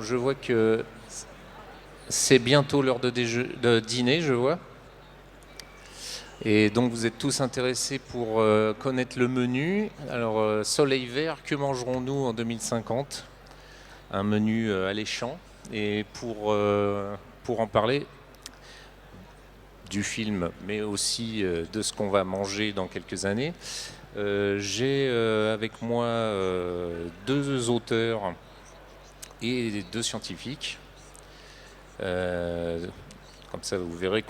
bon, je vois que c'est bientôt l'heure de dîner, je vois. Et donc vous êtes tous intéressés pour connaître le menu. Alors, Soleil Vert, que mangerons-nous en 2050? Un menu alléchant. Et pour en parler du film, mais aussi de ce qu'on va manger dans quelques années, j'ai avec moi deux auteurs et deux scientifiques. Comme ça, vous verrez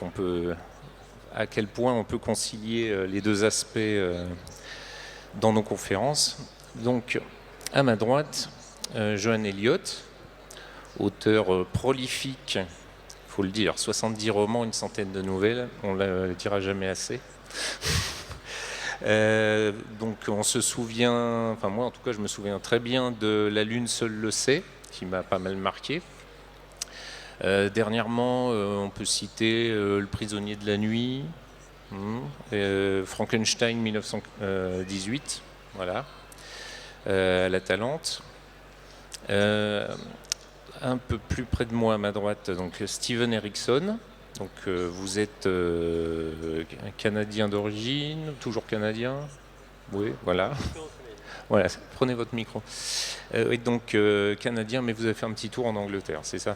à quel point on peut concilier les deux aspects dans nos conférences. Donc, à ma droite, Johan Elliott, auteur prolifique, il faut le dire, 70 romans, une centaine de nouvelles, on ne le dira jamais assez. Donc on se souvient, enfin moi en tout cas je me souviens très bien de La Lune seule le sait, qui m'a pas mal marqué. Dernièrement, on peut citer Le prisonnier de la nuit, Frankenstein 1918, voilà, La Talente. Un peu plus près de moi, à ma droite, donc Steven Erikson. Donc vous êtes Canadien d'origine, toujours Canadien? Oui, voilà. Voilà, prenez votre micro. Oui, donc Canadien, mais vous avez fait un petit tour en Angleterre, c'est ça?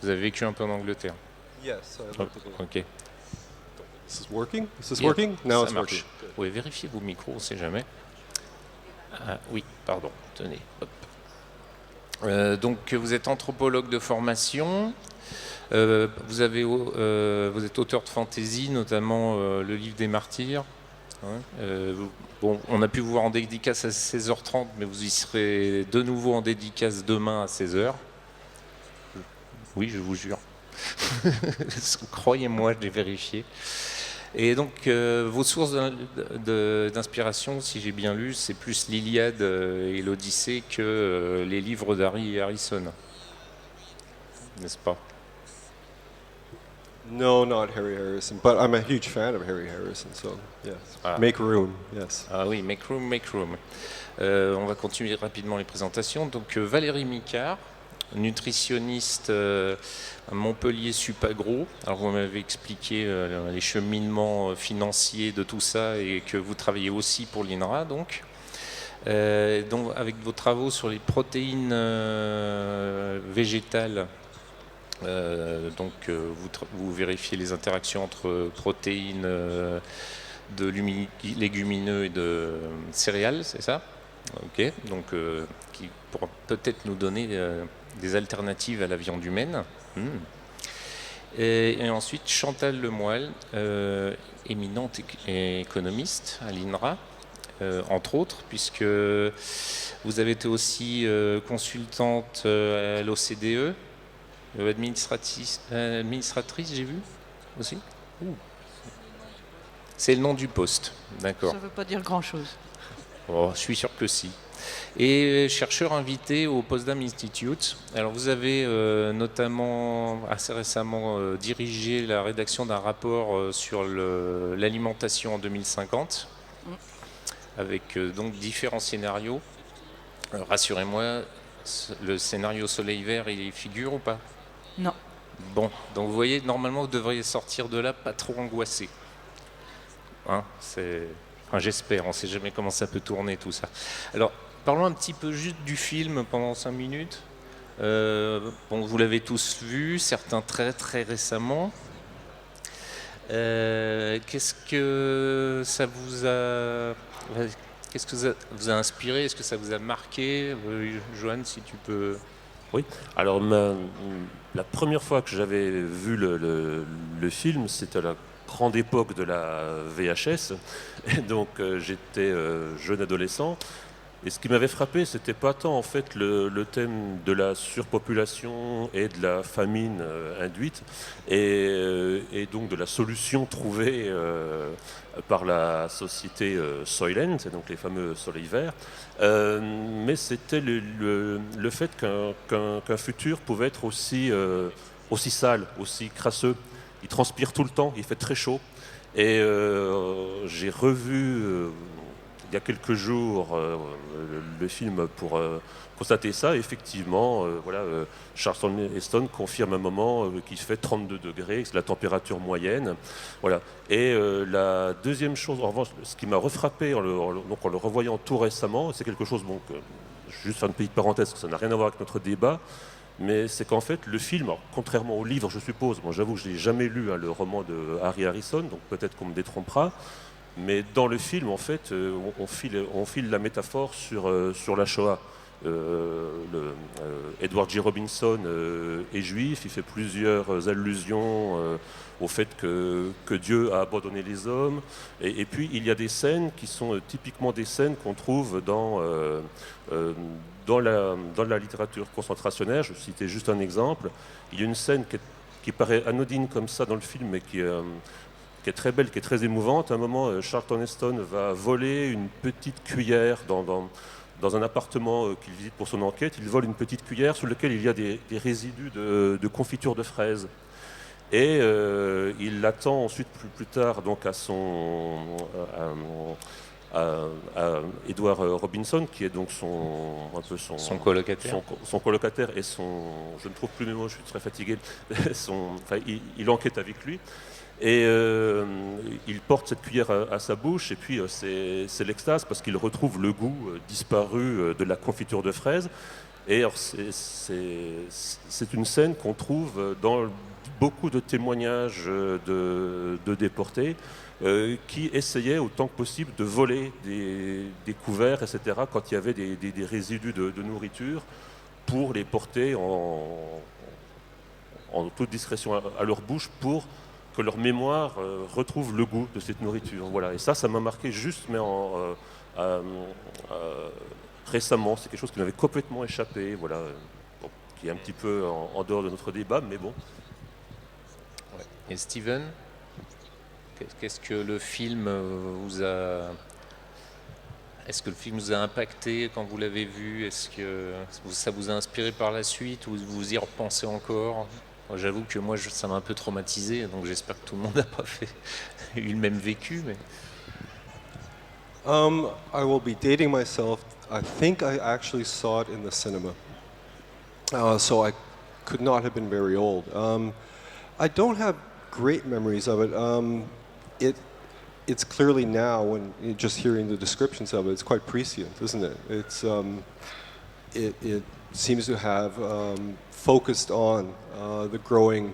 Vous avez vécu un peu en Angleterre? Yes. Ok. This is working? Is this Yeah, working? Now ça it's marche. working. Oui, vérifiez vos micros, on ne sait jamais. Ah, oui, pardon, tenez. Hop. Donc vous êtes anthropologue de formation. Vous êtes auteur de fantasy, notamment Le Livre des Martyrs. Bon, on a pu vous voir en dédicace à 16h30, mais vous y serez de nouveau en dédicace demain à 16h. Oui, je vous jure. Croyez-moi, je l'ai vérifié. Et donc, vos sources d'inspiration, si j'ai bien lu, c'est plus l'Iliade et l'Odyssée que les livres d'Harry et Harrison. N'est-ce pas? No, not Harry Harrison, but I'm a huge fan of Harry Harrison, so yes. Make room, yes. Ah oui, make room, make room. On va continuer rapidement les présentations. Donc, Valérie Micard, nutritionniste à Montpellier Supagro. Alors vous m'avez expliqué les cheminements financiers de tout ça et que vous travaillez aussi pour l'INRA donc. Donc avec vos travaux sur les protéines végétales, vous vérifiez les interactions entre protéines de légumineux et de céréales, c'est ça? Ok, donc qui pourra peut-être nous donner des alternatives à la viande humaine. Et ensuite, Chantal Lemoyle, éminente économiste à l'INRA, entre autres, puisque vous avez été aussi consultante à l'OCDE, administratrice, j'ai vu aussi. C'est le nom du poste, d'accord. Ça ne veut pas dire grand-chose. Oh, je suis sûr que si. Et chercheur invité au Potsdam Institute. Alors vous avez notamment assez récemment dirigé la rédaction d'un rapport sur l'alimentation en 2050, avec donc différents scénarios. Rassurez-moi, le scénario Soleil Vert, il y figure ou pas? Non. Bon, donc vous voyez, normalement vous devriez sortir de là pas trop angoissé. Hein, j'espère, on ne sait jamais comment ça peut tourner tout ça. Alors, parlons un petit peu juste du film pendant 5 minutes. Bon, vous l'avez tous vu, certains très très récemment. Qu'est-ce que ça vous a inspiré? Est-ce que ça vous a marqué? Johan, si tu peux... Oui, alors la première fois que j'avais vu le film, c'était à la grande époque de la VHS, et donc j'étais jeune adolescent, et ce qui m'avait frappé, c'était pas tant en fait le thème de la surpopulation et de la famine induite, et donc de la solution trouvée par la société Soylent, donc les fameux soleils verts, mais c'était le fait qu'un futur pouvait être aussi sale, aussi crasseux. Il transpire tout le temps, il fait très chaud. Et j'ai revu il y a quelques jours le film pour constater ça. Effectivement, Charlton Heston confirme à un moment qu'il fait 32 degrés, c'est la température moyenne. Voilà. Et la deuxième chose, en revanche, ce qui m'a refrappé en le revoyant tout récemment, c'est quelque chose, bon, juste faire une petite parenthèse, ça n'a rien à voir avec notre débat, mais c'est qu'en fait, le film, alors, contrairement au livre, je suppose, moi j'avoue que je n'ai jamais lu le roman de Harry Harrison, donc peut-être qu'on me détrompera, mais dans le film, en fait, on file la métaphore sur la Shoah. Edward G. Robinson est juif, il fait plusieurs allusions au fait que Dieu a abandonné les hommes. Et puis, il y a des scènes qui sont typiquement des scènes qu'on trouve dans la littérature concentrationnaire. Je vais citer juste un exemple. Il y a une scène qui paraît anodine comme ça dans le film, mais qui est très belle, qui est très émouvante. À un moment, Charlton Heston va voler une petite cuillère dans un appartement qu'il visite pour son enquête. Il vole une petite cuillère sur laquelle il y a des résidus de confiture de fraises. Et il l'attend ensuite plus tard donc à Edward Robinson, qui est donc Son colocataire. Son colocataire et je ne trouve plus mes mots, je suis très fatigué. Il enquête avec lui. Et il porte cette cuillère à sa bouche, et puis c'est l'extase parce qu'il retrouve le goût disparu de la confiture de fraises. Et alors, c'est une scène qu'on trouve dans beaucoup de témoignages de déportés qui essayaient autant que possible de voler des couverts, etc., quand il y avait des résidus de nourriture, pour les porter en toute discrétion à leur bouche, pour que leur mémoire retrouve le goût de cette nourriture. Voilà. Et ça m'a marqué juste, mais récemment. C'est quelque chose qui m'avait complètement échappé, voilà, bon, qui est un petit peu en dehors de notre débat, mais bon. Ouais. Et Steven, qu'est-ce que le film vous a... Est-ce que le film vous a impacté quand vous l'avez vu? Est-ce que ça vous a inspiré par la suite ou vous y repensez encore? J'avoue que moi, ça m'a un peu traumatisé, donc j'espère que tout le monde n'a pas eu le même vécu. Mais... I will be dating myself. I think I actually saw it in the cinema. So I could not have been very old. I don't have great memories of it. It's clearly now, when just hearing the descriptions of it, it's quite prescient, isn't it? It seems to have focused on the growing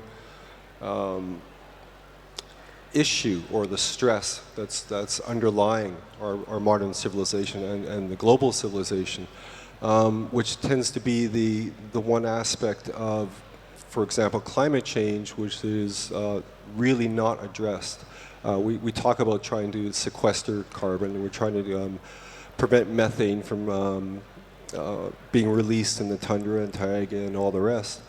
issue or the stress that's underlying our modern civilization and the global civilization, which tends to be the one aspect of, for example, climate change, which is really not addressed. We talk about trying to sequester carbon, and we're trying to prevent methane from being released in the tundra and taiga and all the rest,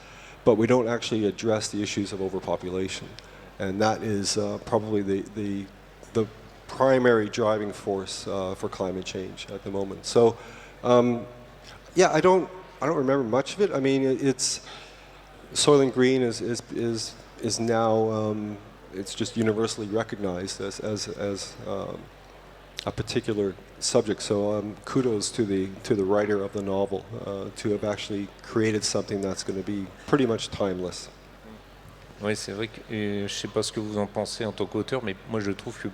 but we don't actually address the issues of overpopulation, and that is probably the primary driving force for climate change at the moment. So, yeah, I don't remember much of it. I mean, it's Soylent Green is now it's just universally recognized as a particular subject. So kudos to the writer of the novel to have actually created something that's going to be pretty much timeless. Oui, c'est vrai que je ne sais pas ce que vous en pensez en tant qu'auteur, mais moi je trouve que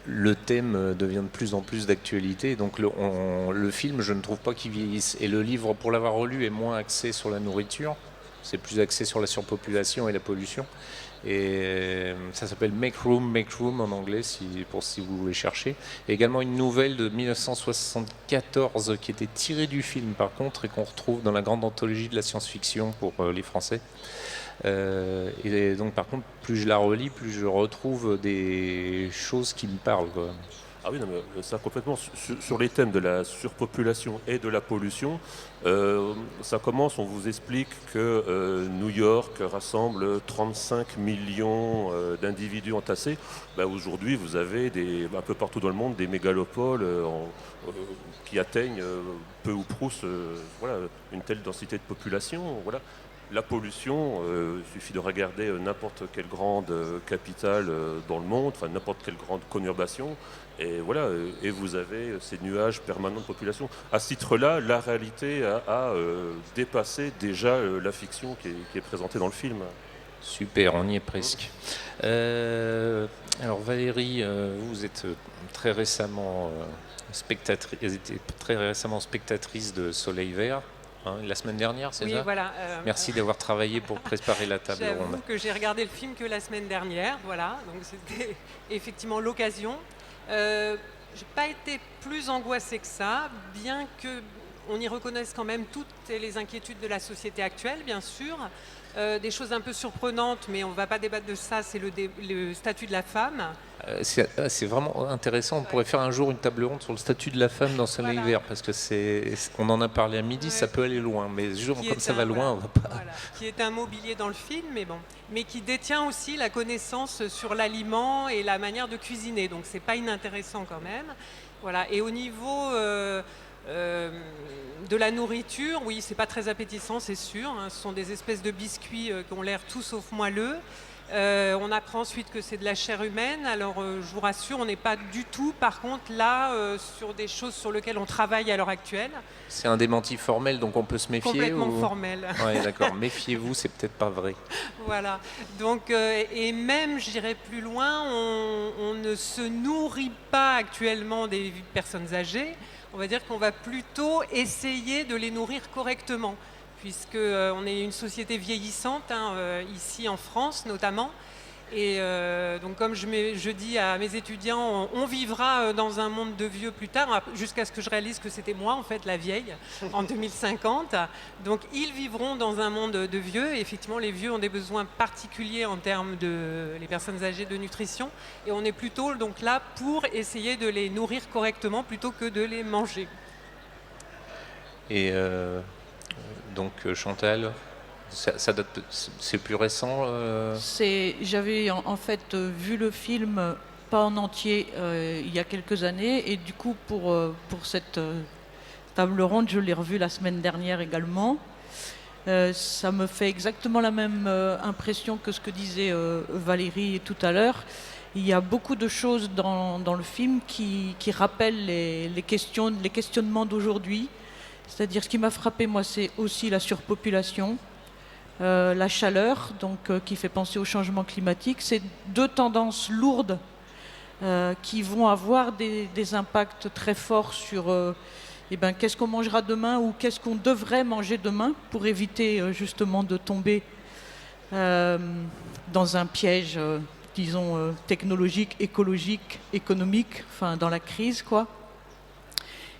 le thème devient de plus en plus d'actualité. Donc le film, je ne trouve pas qu'il vieillisse. Et le livre, pour l'avoir relu, est moins axé sur la nourriture. C'est plus axé sur la surpopulation et la pollution. Et ça s'appelle Make Room en anglais, si vous voulez chercher. Et également une nouvelle de 1974 qui était tirée du film par contre et qu'on retrouve dans la grande anthologie de la science-fiction pour les Français. Et donc par contre, plus je la relis, plus je retrouve des choses qui me parlent, quoi. Ah oui, non, mais ça complètement. Sur les thèmes de la surpopulation et de la pollution, ça commence, on vous explique que New York rassemble 35 millions d'individus entassés. Ben, aujourd'hui, vous avez un peu partout dans le monde des mégalopoles qui atteignent peu ou prou voilà, une telle densité de population. Voilà. la pollution, il suffit de regarder n'importe quelle grande capitale dans le monde, enfin n'importe quelle grande conurbation, et voilà, et vous avez ces nuages permanents de population. À ce titre-là, la réalité a dépassé déjà la fiction qui est présentée dans le film. Super, on y est presque. Alors Valérie, vous êtes très récemment spectatrice de Soleil Vert, hein, la semaine dernière, c'est Oui, ça? voilà. Merci d'avoir travaillé pour préparer la table ronde. J'avoue que j'ai regardé le film que la semaine dernière, voilà, donc c'était effectivement l'occasion. J'ai pas été plus angoissée que ça, bien que on y reconnaisse quand même toutes les inquiétudes de la société actuelle, bien sûr. Des choses un peu surprenantes, mais on ne va pas débattre de ça, c'est le statut de la femme. C'est vraiment intéressant. On pourrait faire un jour une table ronde sur le statut de la femme dans Soleil Voilà. Vert, parce que on en a parlé à midi, Ouais. ça peut aller loin, mais genre, Qui comme est ça va loin, voilà, on va pas. voilà, qui est un mobilier dans le film, mais bon, mais qui détient aussi la connaissance sur l'aliment et la manière de cuisiner, donc c'est pas inintéressant quand même. Voilà. Et au niveau de la nourriture, oui, c'est pas très appétissant, c'est sûr, hein. Ce sont des espèces de biscuits qui ont l'air tout sauf moelleux. On apprend ensuite que c'est de la chair humaine. Alors, je vous rassure, on n'est pas du tout, par contre, là, sur des choses sur lesquelles on travaille à l'heure actuelle. C'est un démenti formel, donc on peut se méfier. Complètement ou... formel. Ouais, d'accord. Méfiez-vous, c'est peut-être pas vrai. Voilà. Donc, et même, j'irai plus loin, on ne se nourrit pas actuellement des personnes âgées. On va dire qu'on va plutôt essayer de les nourrir correctement, puisque on est une société vieillissante, hein, ici en France notamment. Et donc comme je dis à mes étudiants, on vivra dans un monde de vieux plus tard, jusqu'à ce que je réalise que c'était moi en fait la vieille, en 2050. Donc ils vivront dans un monde de vieux, et effectivement les vieux ont des besoins particuliers en termes de les personnes âgées de nutrition, et on est plutôt donc là pour essayer de les nourrir correctement plutôt que de les manger. Et donc Chantal, ça date, c'est plus récent. J'avais en fait vu le film pas en entier il y a quelques années, et du coup pour cette table ronde, je l'ai revu la semaine dernière également. Ça me fait exactement la même impression que ce que disait Valérie tout à l'heure. Il y a beaucoup de choses dans le film qui rappellent les questionnements d'aujourd'hui. C'est-à-dire, ce qui m'a frappé, moi, c'est aussi la surpopulation, la chaleur, donc qui fait penser au changement climatique. C'est deux tendances lourdes qui vont avoir des impacts très forts sur qu'est-ce qu'on mangera demain, ou qu'est-ce qu'on devrait manger demain, pour éviter justement de tomber dans un piège, disons, technologique, écologique, économique, enfin dans la crise, quoi.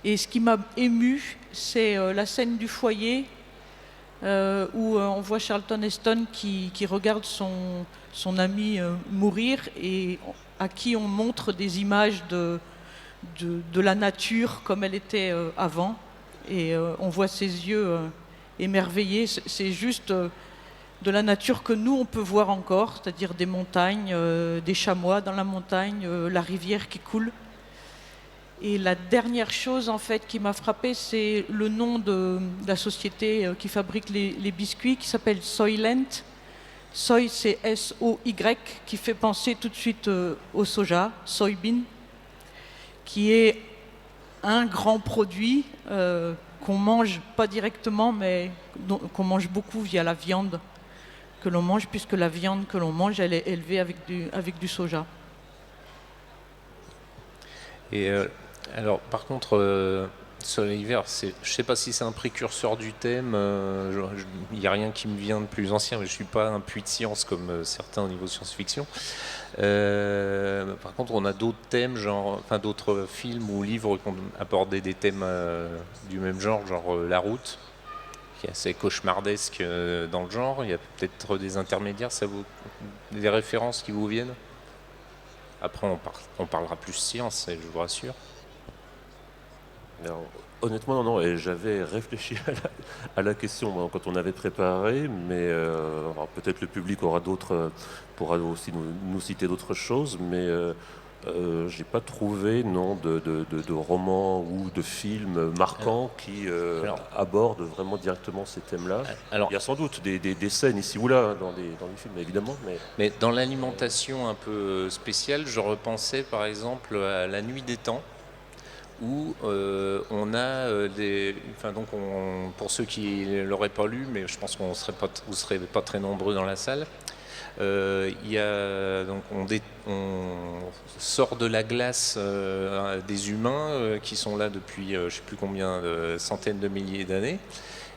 Et ce qui m'a ému, c'est la scène du foyer où on voit Charlton Heston qui regarde son ami mourir, et à qui on montre des images de la nature comme elle était avant. Et on voit ses yeux émerveillés. C'est juste de la nature que nous, on peut voir encore, c'est-à-dire des montagnes, des chamois dans la montagne, la rivière qui coule. Et la dernière chose en fait qui m'a frappée, c'est le nom de la société qui fabrique les biscuits, qui s'appelle Soylent. Soy, c'est S-O-Y, qui fait penser tout de suite au soja, soybean, qui est un grand produit qu'on mange pas directement, mais qu'on mange beaucoup via la viande que l'on mange, puisque la viande que l'on mange, elle est élevée avec du soja. Et alors, par contre, Soleil Vert, je ne sais pas si c'est un précurseur du thème. Il n'y a rien qui me vient de plus ancien, mais je ne suis pas un puits de science comme certains au niveau science-fiction. Par contre, on a d'autres thèmes, d'autres films ou livres qui ont abordé des thèmes du même genre La Route, qui est assez cauchemardesque dans le genre. Il y a peut-être des intermédiaires, des références qui vous viennent. Après, on parlera plus science, je vous rassure. Alors, honnêtement, non, et j'avais réfléchi à la question quand on avait préparé, mais peut-être le public pourra aussi nous citer d'autres choses, mais J'ai pas trouvé de roman ou de film marquant qui aborde vraiment directement ces thèmes-là. Alors, il y a sans doute des scènes ici ou là dans les films, évidemment. mais dans l'alimentation un peu spéciale, je repensais par exemple à La Nuit des Temps, où on a pour ceux qui ne l'auraient pas lu, mais je pense qu'on vous serez pas très nombreux dans la salle. On sort de la glace des humains qui sont là depuis je ne sais plus combien de centaines de milliers d'années,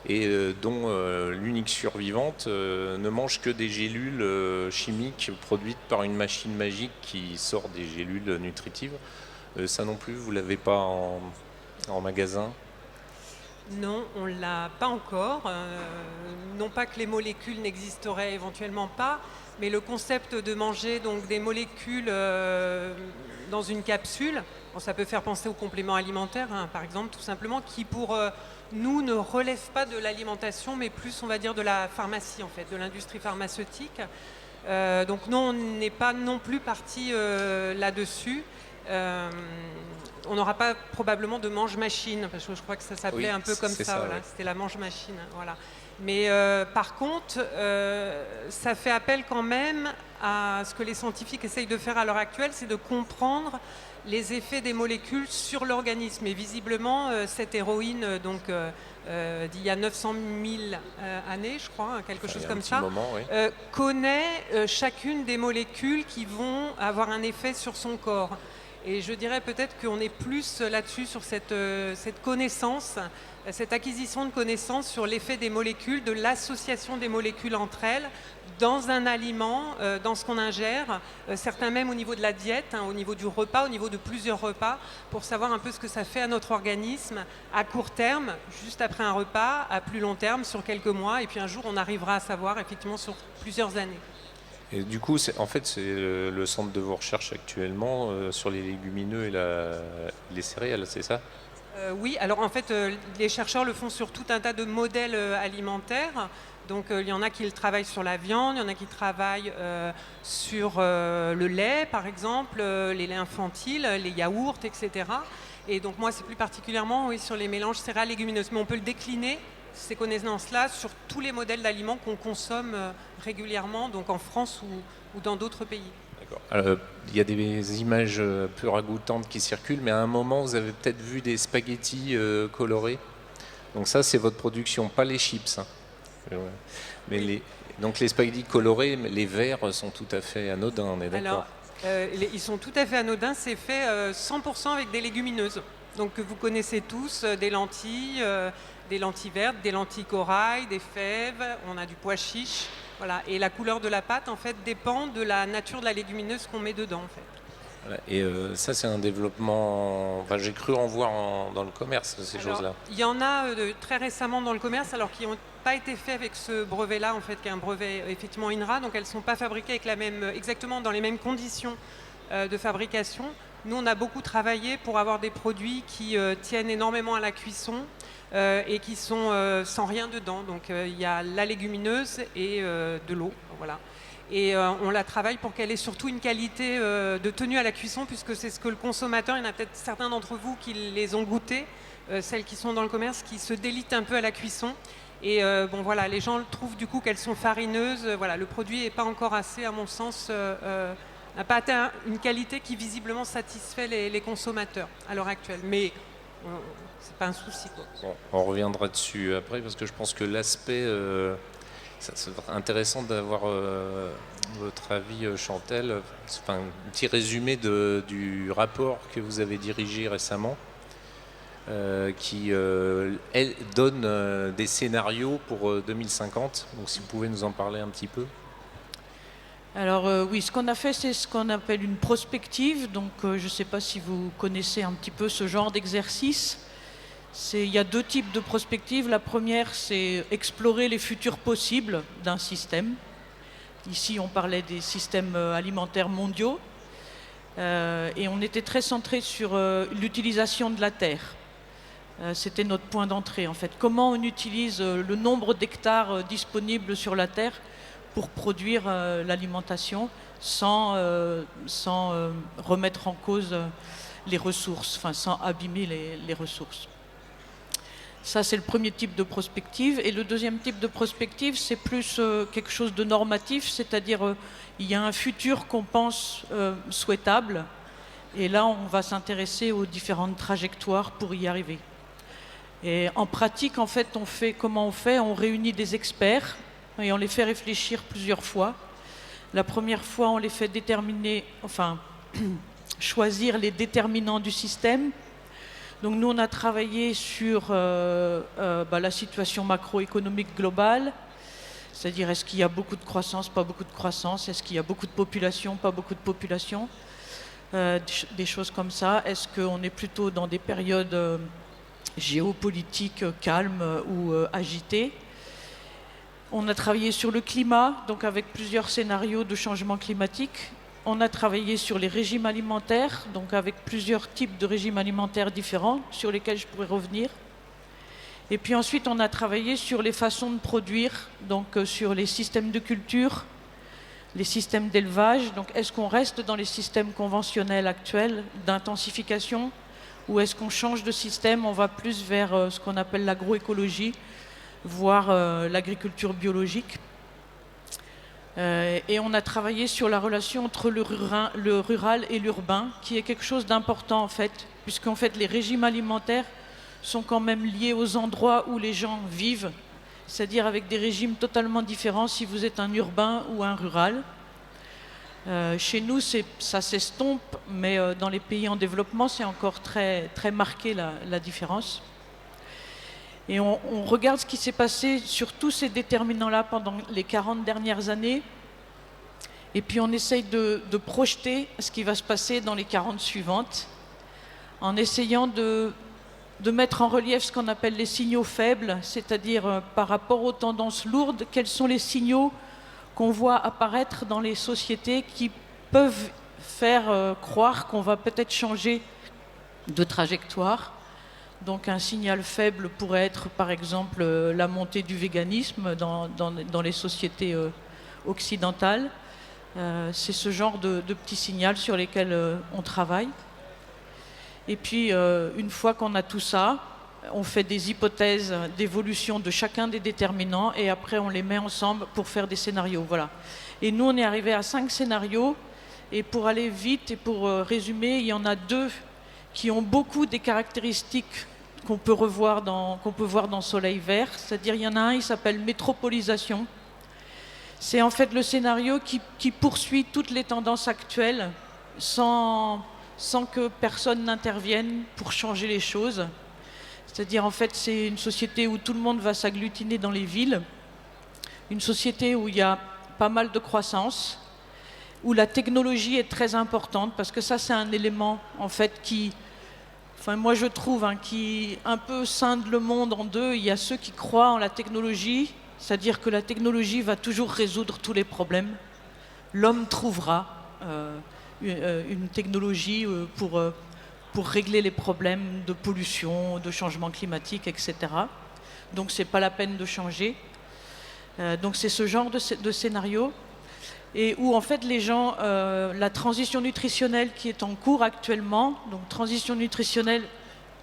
et dont l'unique survivante ne mange que des gélules chimiques produites par une machine magique qui sort des gélules nutritives. Ça non plus, vous l'avez pas en magasin? Non, on ne l'a pas encore. Non pas que les molécules n'existeraient éventuellement pas, mais le concept de manger donc des molécules dans une capsule, bon, ça peut faire penser aux compléments alimentaires, hein, par exemple, tout simplement, qui pour nous ne relèvent pas de l'alimentation, mais plus, on va dire, de la pharmacie, en fait, de l'industrie pharmaceutique. Donc non, on n'est pas non plus parti là-dessus. On n'aura pas probablement de mange-machine, parce que je crois que ça s'appelait un peu comme ça, voilà. Ouais. C'était la mange-machine, voilà. Mais par contre, ça fait appel quand même à ce que les scientifiques essayent de faire à l'heure actuelle, c'est de comprendre les effets des molécules sur l'organisme. Et visiblement, cette héroïne, d'il y a 900 000 années, je crois, quelque chose comme ça, connaît chacune des molécules qui vont avoir un effet sur son corps. Et je dirais peut-être qu'on est plus là-dessus, sur cette connaissance, cette acquisition de connaissances sur l'effet des molécules, de l'association des molécules entre elles, dans un aliment, dans ce qu'on ingère, certains même au niveau de la diète, hein, au niveau du repas, au niveau de plusieurs repas, pour savoir un peu ce que ça fait à notre organisme à court terme, juste après un repas, à plus long terme, sur quelques mois, et puis un jour on arrivera à savoir effectivement sur plusieurs années. Et du coup, c'est le centre de vos recherches actuellement sur les légumineux et les céréales, c'est ça? Oui, alors en fait, les chercheurs le font sur tout un tas de modèles alimentaires. Donc il y en a qui travaillent sur la viande, il y en a qui travaillent sur le lait, par exemple, les laits infantiles, les yaourts, etc. Et donc moi, c'est plus particulièrement sur les mélanges céréales légumineuses. Mais on peut le décliner, ces connaissances-là, sur tous les modèles d'aliments qu'on consomme régulièrement, donc en France ou dans d'autres pays. D'accord. Il y a des images peu ragoûtantes qui circulent, mais à un moment, vous avez peut-être vu des spaghettis colorés. Donc ça, c'est votre production, pas les chips. Hein. Mais donc les spaghettis colorés, les verts sont tout à fait anodins, on est d'accord? Alors, ils sont tout à fait anodins, c'est fait 100% avec des légumineuses. Donc que vous connaissez tous, des lentilles vertes, des lentilles corail, des fèves, on a du pois chiche. Voilà. Et la couleur de la pâte, en fait, dépend de la nature de la légumineuse qu'on met dedans, en fait. Voilà. Et ça, c'est un développement... Enfin, j'ai cru en voir dans le commerce, ces choses-là. Il y en a très récemment dans le commerce, alors qui n'ont pas été faits avec ce brevet-là, en fait, qui est un brevet effectivement INRA, donc elles ne sont pas fabriquées avec exactement dans les mêmes conditions de fabrication. Nous, on a beaucoup travaillé pour avoir des produits qui tiennent énormément à la cuisson, et qui sont sans rien dedans. Donc il y a la légumineuse et de l'eau, voilà. Et on la travaille pour qu'elle ait surtout une qualité de tenue à la cuisson, puisque c'est ce que le consommateur, il y en a peut-être certains d'entre vous qui les ont goûtées, celles qui sont dans le commerce, qui se délitent un peu à la cuisson. Et bon voilà, les gens trouvent du coup qu'elles sont farineuses. Voilà, le produit n'est pas encore assez, à mon sens, n'a pas atteint une qualité qui visiblement satisfait les consommateurs à l'heure actuelle. Mais c'est pas un souci, quoi. Bon, on reviendra dessus après, parce que je pense que l'aspect... c'est intéressant d'avoir votre avis, Chantal. Enfin, un petit résumé du rapport que vous avez dirigé récemment, qui donne des scénarios pour 2050. Donc si vous pouvez nous en parler un petit peu. Alors oui, ce qu'on a fait, c'est ce qu'on appelle une prospective. Donc je ne sais pas si vous connaissez un petit peu ce genre d'exercice. Il y a deux types de prospectives. La première, c'est explorer les futurs possibles d'un système. Ici, on parlait des systèmes alimentaires mondiaux. Et on était très centré sur l'utilisation de la terre. C'était notre point d'entrée, en fait. Comment on utilise le nombre d'hectares disponibles sur la terre pour produire l'alimentation sans remettre en cause les ressources, enfin sans abîmer les ressources. Ça, c'est le premier type de prospective. Et le deuxième type de prospective, c'est plus quelque chose de normatif, c'est-à-dire il y a un futur qu'on pense souhaitable, et là, on va s'intéresser aux différentes trajectoires pour y arriver. Et en pratique, en fait, comment on fait? On réunit des experts et on les fait réfléchir plusieurs fois. La première fois, on les fait choisir les déterminants du système. Donc nous, on a travaillé sur la situation macroéconomique globale, c'est-à-dire est-ce qu'il y a beaucoup de croissance, pas beaucoup de croissance, est-ce qu'il y a beaucoup de population, pas beaucoup de population, des choses comme ça. Est-ce qu'on est plutôt dans des périodes géopolitiques calmes ou agitées? On a travaillé sur le climat, donc avec plusieurs scénarios de changement climatique. On a travaillé sur les régimes alimentaires, donc avec plusieurs types de régimes alimentaires différents sur lesquels je pourrais revenir. Et puis ensuite, on a travaillé sur les façons de produire, donc sur les systèmes de culture, les systèmes d'élevage. Donc est-ce qu'on reste dans les systèmes conventionnels actuels d'intensification ou est-ce qu'on change de système, on va plus vers ce qu'on appelle l'agroécologie, voire l'agriculture biologique. Et on a travaillé sur la relation entre le rural et l'urbain, qui est quelque chose d'important en fait, puisqu'en fait les régimes alimentaires sont quand même liés aux endroits où les gens vivent, c'est-à-dire avec des régimes totalement différents si vous êtes un urbain ou un rural. Chez nous, ça s'estompe, mais dans les pays en développement, c'est encore très, très marqué la différence. Et on regarde ce qui s'est passé sur tous ces déterminants-là pendant les 40 dernières années. Et puis on essaye de projeter ce qui va se passer dans les 40 suivantes, en essayant de mettre en relief ce qu'on appelle les signaux faibles, c'est-à-dire par rapport aux tendances lourdes, quels sont les signaux qu'on voit apparaître dans les sociétés qui peuvent faire croire qu'on va peut-être changer de trajectoire. Donc un signal faible pourrait être par exemple la montée du véganisme dans les sociétés occidentales. C'est ce genre de petits signaux sur lesquels on travaille. Et puis une fois qu'on a tout ça, on fait des hypothèses d'évolution de chacun des déterminants et après on les met ensemble pour faire des scénarios. Voilà. Et nous on est arrivé à 5 scénarios et pour aller vite et pour résumer, il y en a 2 qui ont beaucoup des caractéristiques qu'on peut voir dans Soleil Vert. C'est-à-dire, il y en a un, il s'appelle métropolisation. C'est en fait le scénario qui poursuit toutes les tendances actuelles sans que personne n'intervienne pour changer les choses. C'est-à-dire, en fait, c'est une société où tout le monde va s'agglutiner dans les villes, une société où il y a pas mal de croissance, où la technologie est très importante, parce que ça, c'est un élément, en fait, moi je trouve, qui un peu scinde le monde en deux. Il y a ceux qui croient en la technologie, c'est-à-dire que la technologie va toujours résoudre tous les problèmes. L'homme trouvera une technologie pour régler les problèmes de pollution, de changement climatique, etc. Donc c'est pas la peine de changer. Donc c'est ce genre de scénario. Et où en fait les gens, la transition nutritionnelle qui est en cours actuellement, donc transition nutritionnelle,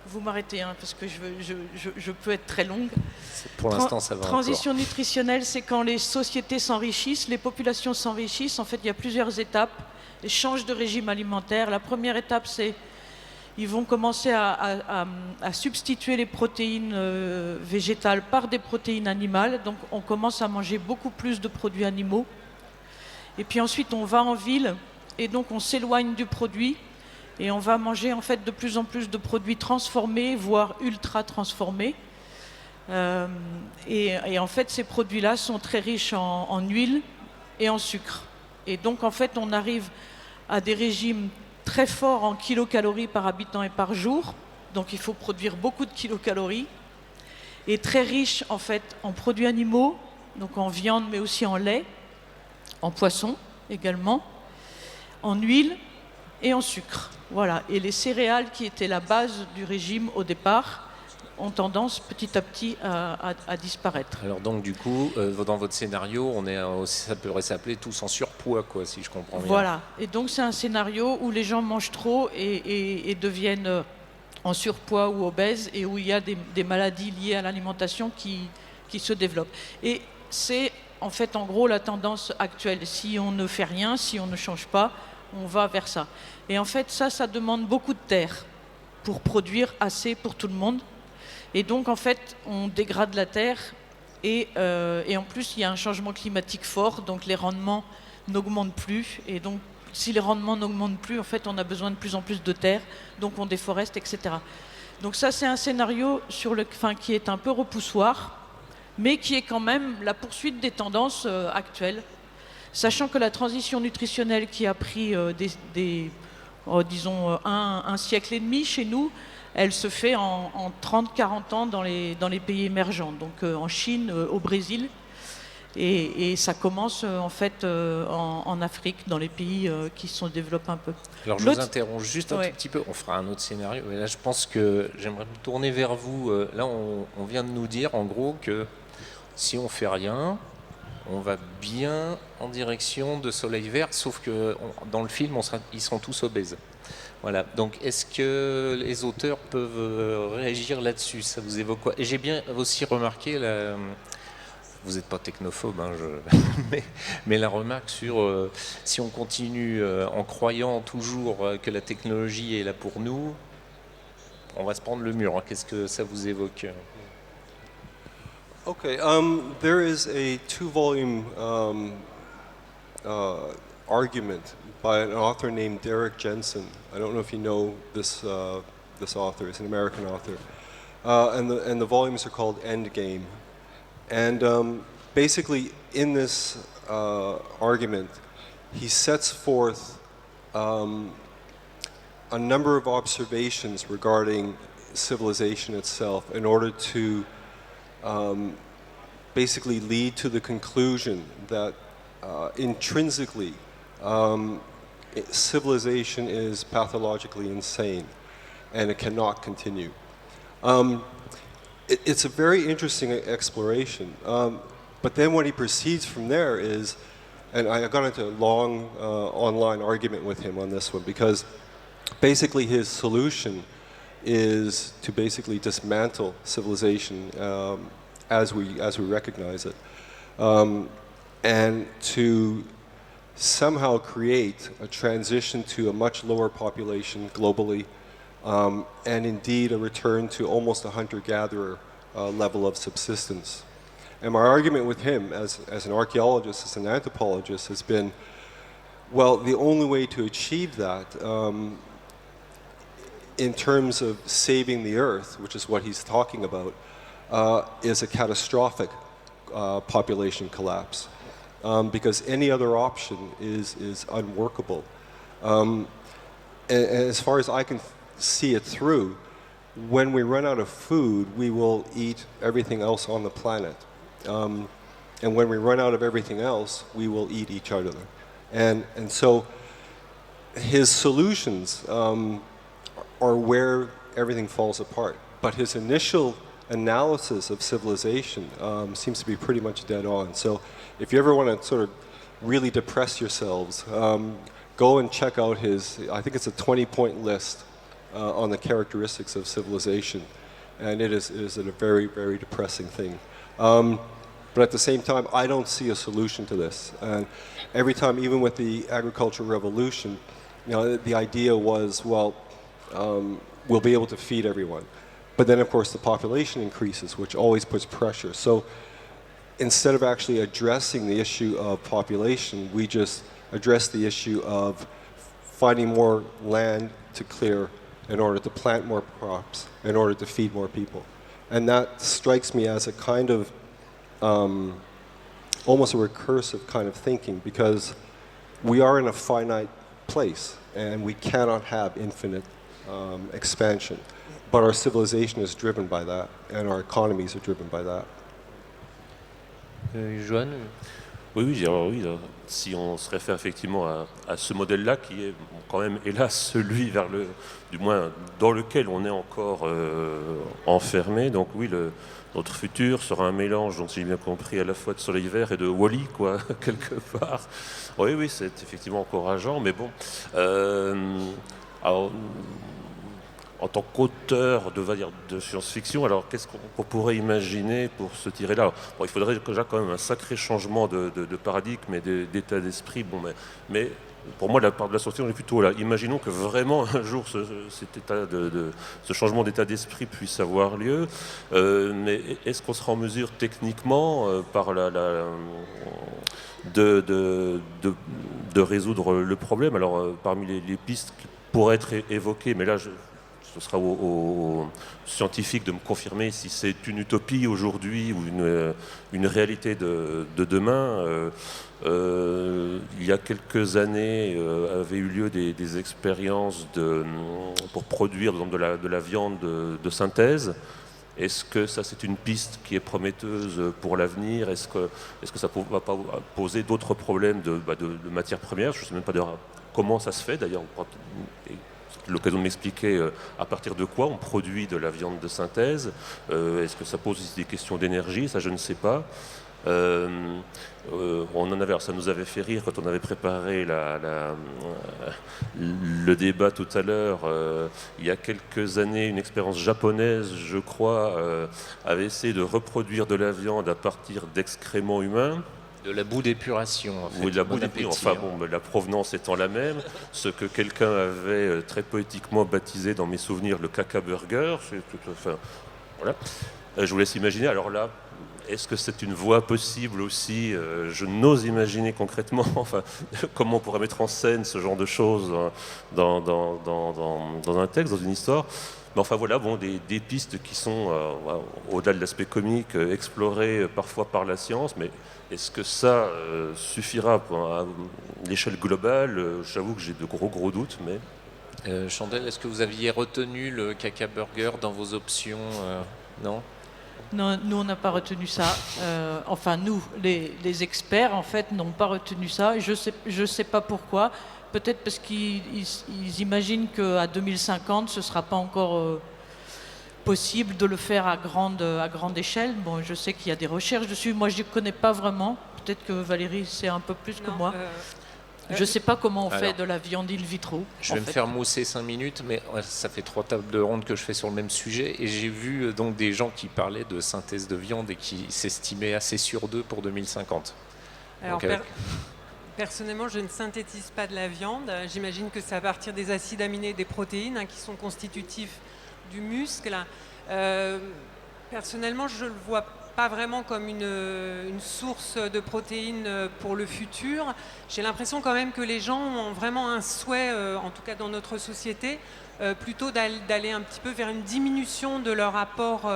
vous m'arrêtez parce que je peux être très longue. Pour l'instant ça va Transition encore. nutritionnelle, c'est quand les sociétés s'enrichissent, les populations s'enrichissent. En fait, il y a plusieurs étapes. Ils changent de régime alimentaire. La première étape, c'est ils vont commencer à substituer les protéines végétales par des protéines animales. Donc on commence à manger beaucoup plus de produits animaux. Et puis ensuite, on va en ville et donc on s'éloigne du produit et on va manger en fait de plus en plus de produits transformés, voire ultra transformés. Et en fait, ces produits-là sont très riches en huile et en sucre. Et donc en fait, on arrive à des régimes très forts en kilocalories par habitant et par jour. Donc il faut produire beaucoup de kilocalories. Et très riches en fait en produits animaux, donc en viande mais aussi en lait, en poisson également, en huile et en sucre. Voilà. Et les céréales qui étaient la base du régime au départ, ont tendance petit à petit à disparaître. Alors donc du coup, dans votre scénario, ça pourrait s'appeler tous en surpoids, quoi, si je comprends bien. Voilà. Et donc c'est un scénario où les gens mangent trop et deviennent en surpoids ou obèses et où il y a des maladies liées à l'alimentation qui se développent. Et c'est en fait en gros la tendance actuelle. Si on ne fait rien, si on ne change pas, on va vers ça. Et en fait ça demande beaucoup de terre pour produire assez pour tout le monde. Et donc, en fait, on dégrade la terre et en plus, il y a un changement climatique fort, donc les rendements n'augmentent plus. Et donc, si les rendements n'augmentent plus, en fait, on a besoin de plus en plus de terre, donc on déforeste, etc. Donc ça, c'est un scénario qui est un peu repoussoir, mais qui est quand même la poursuite des tendances actuelles, sachant que la transition nutritionnelle qui a pris disons, un siècle et demi chez nous, elle se fait en 30-40 ans dans les pays émergents, donc en Chine, au Brésil, et ça commence en fait en Afrique, dans les pays qui se développent un peu. Alors je vous interromps juste un tout petit peu, on fera un autre scénario, mais là je pense que j'aimerais me tourner vers vous. Là on vient de nous dire en gros que si on fait rien, on va bien en direction de Soleil Vert, sauf que dans le film ils seront tous obèses. Voilà, donc est-ce que les auteurs peuvent réagir là-dessus? Ça vous évoque quoi? Et j'ai bien aussi remarqué, vous n'êtes pas technophobe, hein, mais la remarque sur si on continue en croyant toujours que la technologie est là pour nous, on va se prendre le mur. Hein. Qu'est-ce que ça vous évoque? Okay, there is a 2-volume argument by an author named Derek Jensen. I don't know if you know this author. It's an American author, and the volumes are called Endgame. And basically, in this argument, he sets forth a number of observations regarding civilization itself in order to basically lead to the conclusion that intrinsically civilization is pathologically insane and it cannot continue. It's a very interesting exploration, but then what he proceeds from there is, and I got into a long online argument with him on this one, because basically his solution is to basically dismantle civilization as we recognize it, and to somehow create a transition to a much lower population globally, and indeed a return to almost a hunter-gatherer level of subsistence. And my argument with him as an archaeologist, as an anthropologist, has been, well, the only way to achieve that in terms of saving the earth, which is what he's talking about, is a catastrophic population collapse. Because any other option is unworkable. And as far as I can see it through, when we run out of food, we will eat everything else on the planet. And when we run out of everything else, we will eat each other. And so his solutions are where everything falls apart. But his initial analysis of civilization seems to be pretty much dead on. So if you ever want to sort of really depress yourselves, go and check out his, I think it's a 20-point list on the characteristics of civilization. And it is a very, very depressing thing. But at the same time, I don't see a solution to this. And every time, even with the agricultural revolution, you know, the idea was, well, we'll be able to feed everyone. But then, of course, the population increases, which always puts pressure. So instead of actually addressing the issue of population, we just address the issue of finding more land to clear in order to plant more crops, in order to feed more people. And that strikes me as a kind of almost a recursive kind of thinking, because we are in a finite place and we cannot have infinite expansion. But our civilization is driven by that, and our economies are driven by that. Joanne? Oui, oui, alors oui, si on se réfère effectivement à ce modèle-là, qui est quand même, hélas, celui du moins dans lequel on est encore enfermé. Donc oui, notre futur sera un mélange, donc si j'ai bien compris, à la fois de Soleil Vert et de Wall-E, quoi, quelque part. Oui, oui, c'est effectivement encourageant, mais bon. Alors, en tant qu'auteur de science-fiction, alors qu'est-ce qu'on pourrait imaginer pour se tirer là? Bon, il faudrait déjà quand même un sacré changement de paradigme et d'état d'esprit. Bon, mais pour moi, la part de la science-fiction est plutôt là. Imaginons que vraiment un jour ce changement d'état d'esprit puisse avoir lieu. Mais est-ce qu'on sera en mesure techniquement, de résoudre le problème? Alors, parmi les pistes qui pourraient être évoquées, mais là, ce sera aux scientifiques de me confirmer si c'est une utopie aujourd'hui ou une réalité de demain. Il y a quelques années, avaient eu lieu des expériences pour produire de la viande de synthèse. Est-ce que ça, c'est une piste qui est prometteuse pour l'avenir? Est-ce que ça ne va pas poser d'autres problèmes de matières premières? Je ne sais même pas comment ça se fait, d'ailleurs. L'occasion de m'expliquer à partir de quoi on produit de la viande de synthèse. Est-ce que ça pose aussi des questions d'énergie? Ça, je ne sais pas. Ça nous avait fait rire quand on avait préparé le débat tout à l'heure. Il y a quelques années, une expérience japonaise, je crois, avait essayé de reproduire de la viande à partir d'excréments humains. De la boue d'épuration, en fait. Oui, de la boue d'épuration. Enfin bon, la provenance étant la même, ce que quelqu'un avait très poétiquement baptisé dans mes souvenirs le caca burger. Voilà. Je vous laisse imaginer. Alors là, est-ce que c'est une voie possible aussi? Je n'ose imaginer concrètement comment on pourrait mettre en scène ce genre de choses dans un texte, dans une histoire. Mais enfin voilà, des pistes qui sont, au-delà de l'aspect comique, explorées parfois par la science, mais est-ce que ça suffira à l'échelle globale? J'avoue que j'ai de gros doutes, mais... Chandelle, est-ce que vous aviez retenu le caca burger dans vos options? Non? Non, nous, on n'a pas retenu ça. Nous, les experts, en fait, n'ont pas retenu ça. Je sais pas pourquoi. Peut-être parce qu'ils imaginent qu'à 2050, ce ne sera pas encore possible de le faire à grande échelle. Bon, je sais qu'il y a des recherches dessus. Moi, je ne connais pas vraiment. Peut-être que Valérie sait un peu plus que moi. Je ne sais pas comment on fait de la viande in vitro. Je vais me faire mousser 5 minutes, mais ça fait 3 tables de ronde que je fais sur le même sujet. Et j'ai vu donc des gens qui parlaient de synthèse de viande et qui s'estimaient assez sûrs d'eux pour 2050. Alors, personnellement, je ne synthétise pas de la viande. J'imagine que c'est à partir des acides aminés et des protéines qui sont constitutifs du muscle. Personnellement, je ne le vois pas vraiment comme une source de protéines pour le futur. J'ai l'impression quand même que les gens ont vraiment un souhait, en tout cas dans notre société, plutôt d'aller un petit peu vers une diminution de leur apport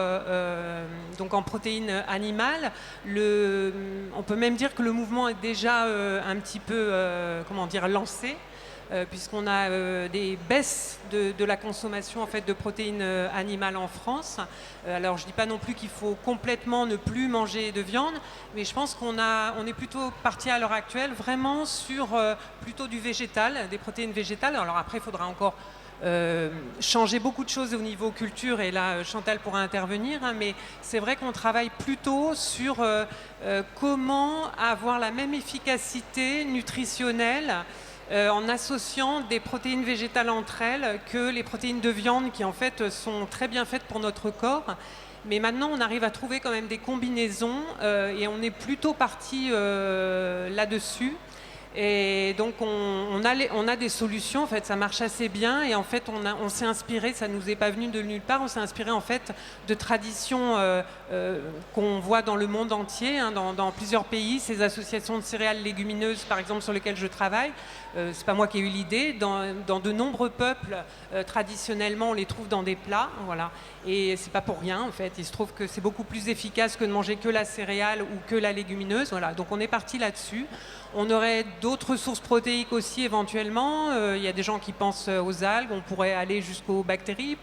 donc en protéines animales. On peut même dire que le mouvement est déjà un petit peu lancé. Puisqu'on a des baisses de la consommation en fait, de protéines animales en France. Alors je ne dis pas non plus qu'il faut complètement ne plus manger de viande, mais je pense qu'on est plutôt parti à l'heure actuelle vraiment sur plutôt du végétal, des protéines végétales. Alors après, il faudra encore changer beaucoup de choses au niveau culture, et là Chantal pourra intervenir, mais c'est vrai qu'on travaille plutôt sur comment avoir la même efficacité nutritionnelle en associant des protéines végétales entre elles que les protéines de viande qui en fait sont très bien faites pour notre corps. Mais maintenant on arrive à trouver quand même des combinaisons et on est plutôt parti là-dessus. Et donc on a des solutions, en fait ça marche assez bien, et en fait on s'est inspiré, ça nous est pas venu de nulle part, on s'est inspiré en fait de traditions qu'on voit dans le monde entier, dans plusieurs pays, ces associations de céréales légumineuses par exemple sur lesquelles je travaille. C'est pas moi qui ai eu l'idée, dans de nombreux peuples traditionnellement on les trouve dans des plats, voilà. Et c'est pas pour rien en fait, il se trouve que c'est beaucoup plus efficace que de manger que la céréale ou que la légumineuse, voilà. Donc on est parti là-dessus. On aurait d'autres sources protéiques aussi éventuellement. Il y a des gens qui pensent aux algues, on pourrait aller jusqu'aux bactéries.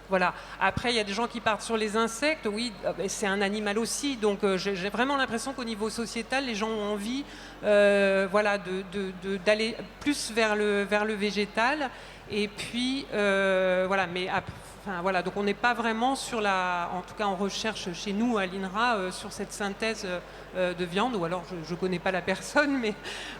Voilà. Après, il y a des gens qui partent sur les insectes. Oui, c'est un animal aussi. Donc j'ai vraiment l'impression qu'au niveau sociétal, les gens ont envie voilà, d'aller plus vers le végétal. Et puis, voilà, enfin, voilà, donc on n'est pas vraiment sur en tout cas en recherche chez nous à l'INRA, sur cette synthèse de viande, ou alors je ne connais pas la personne, mais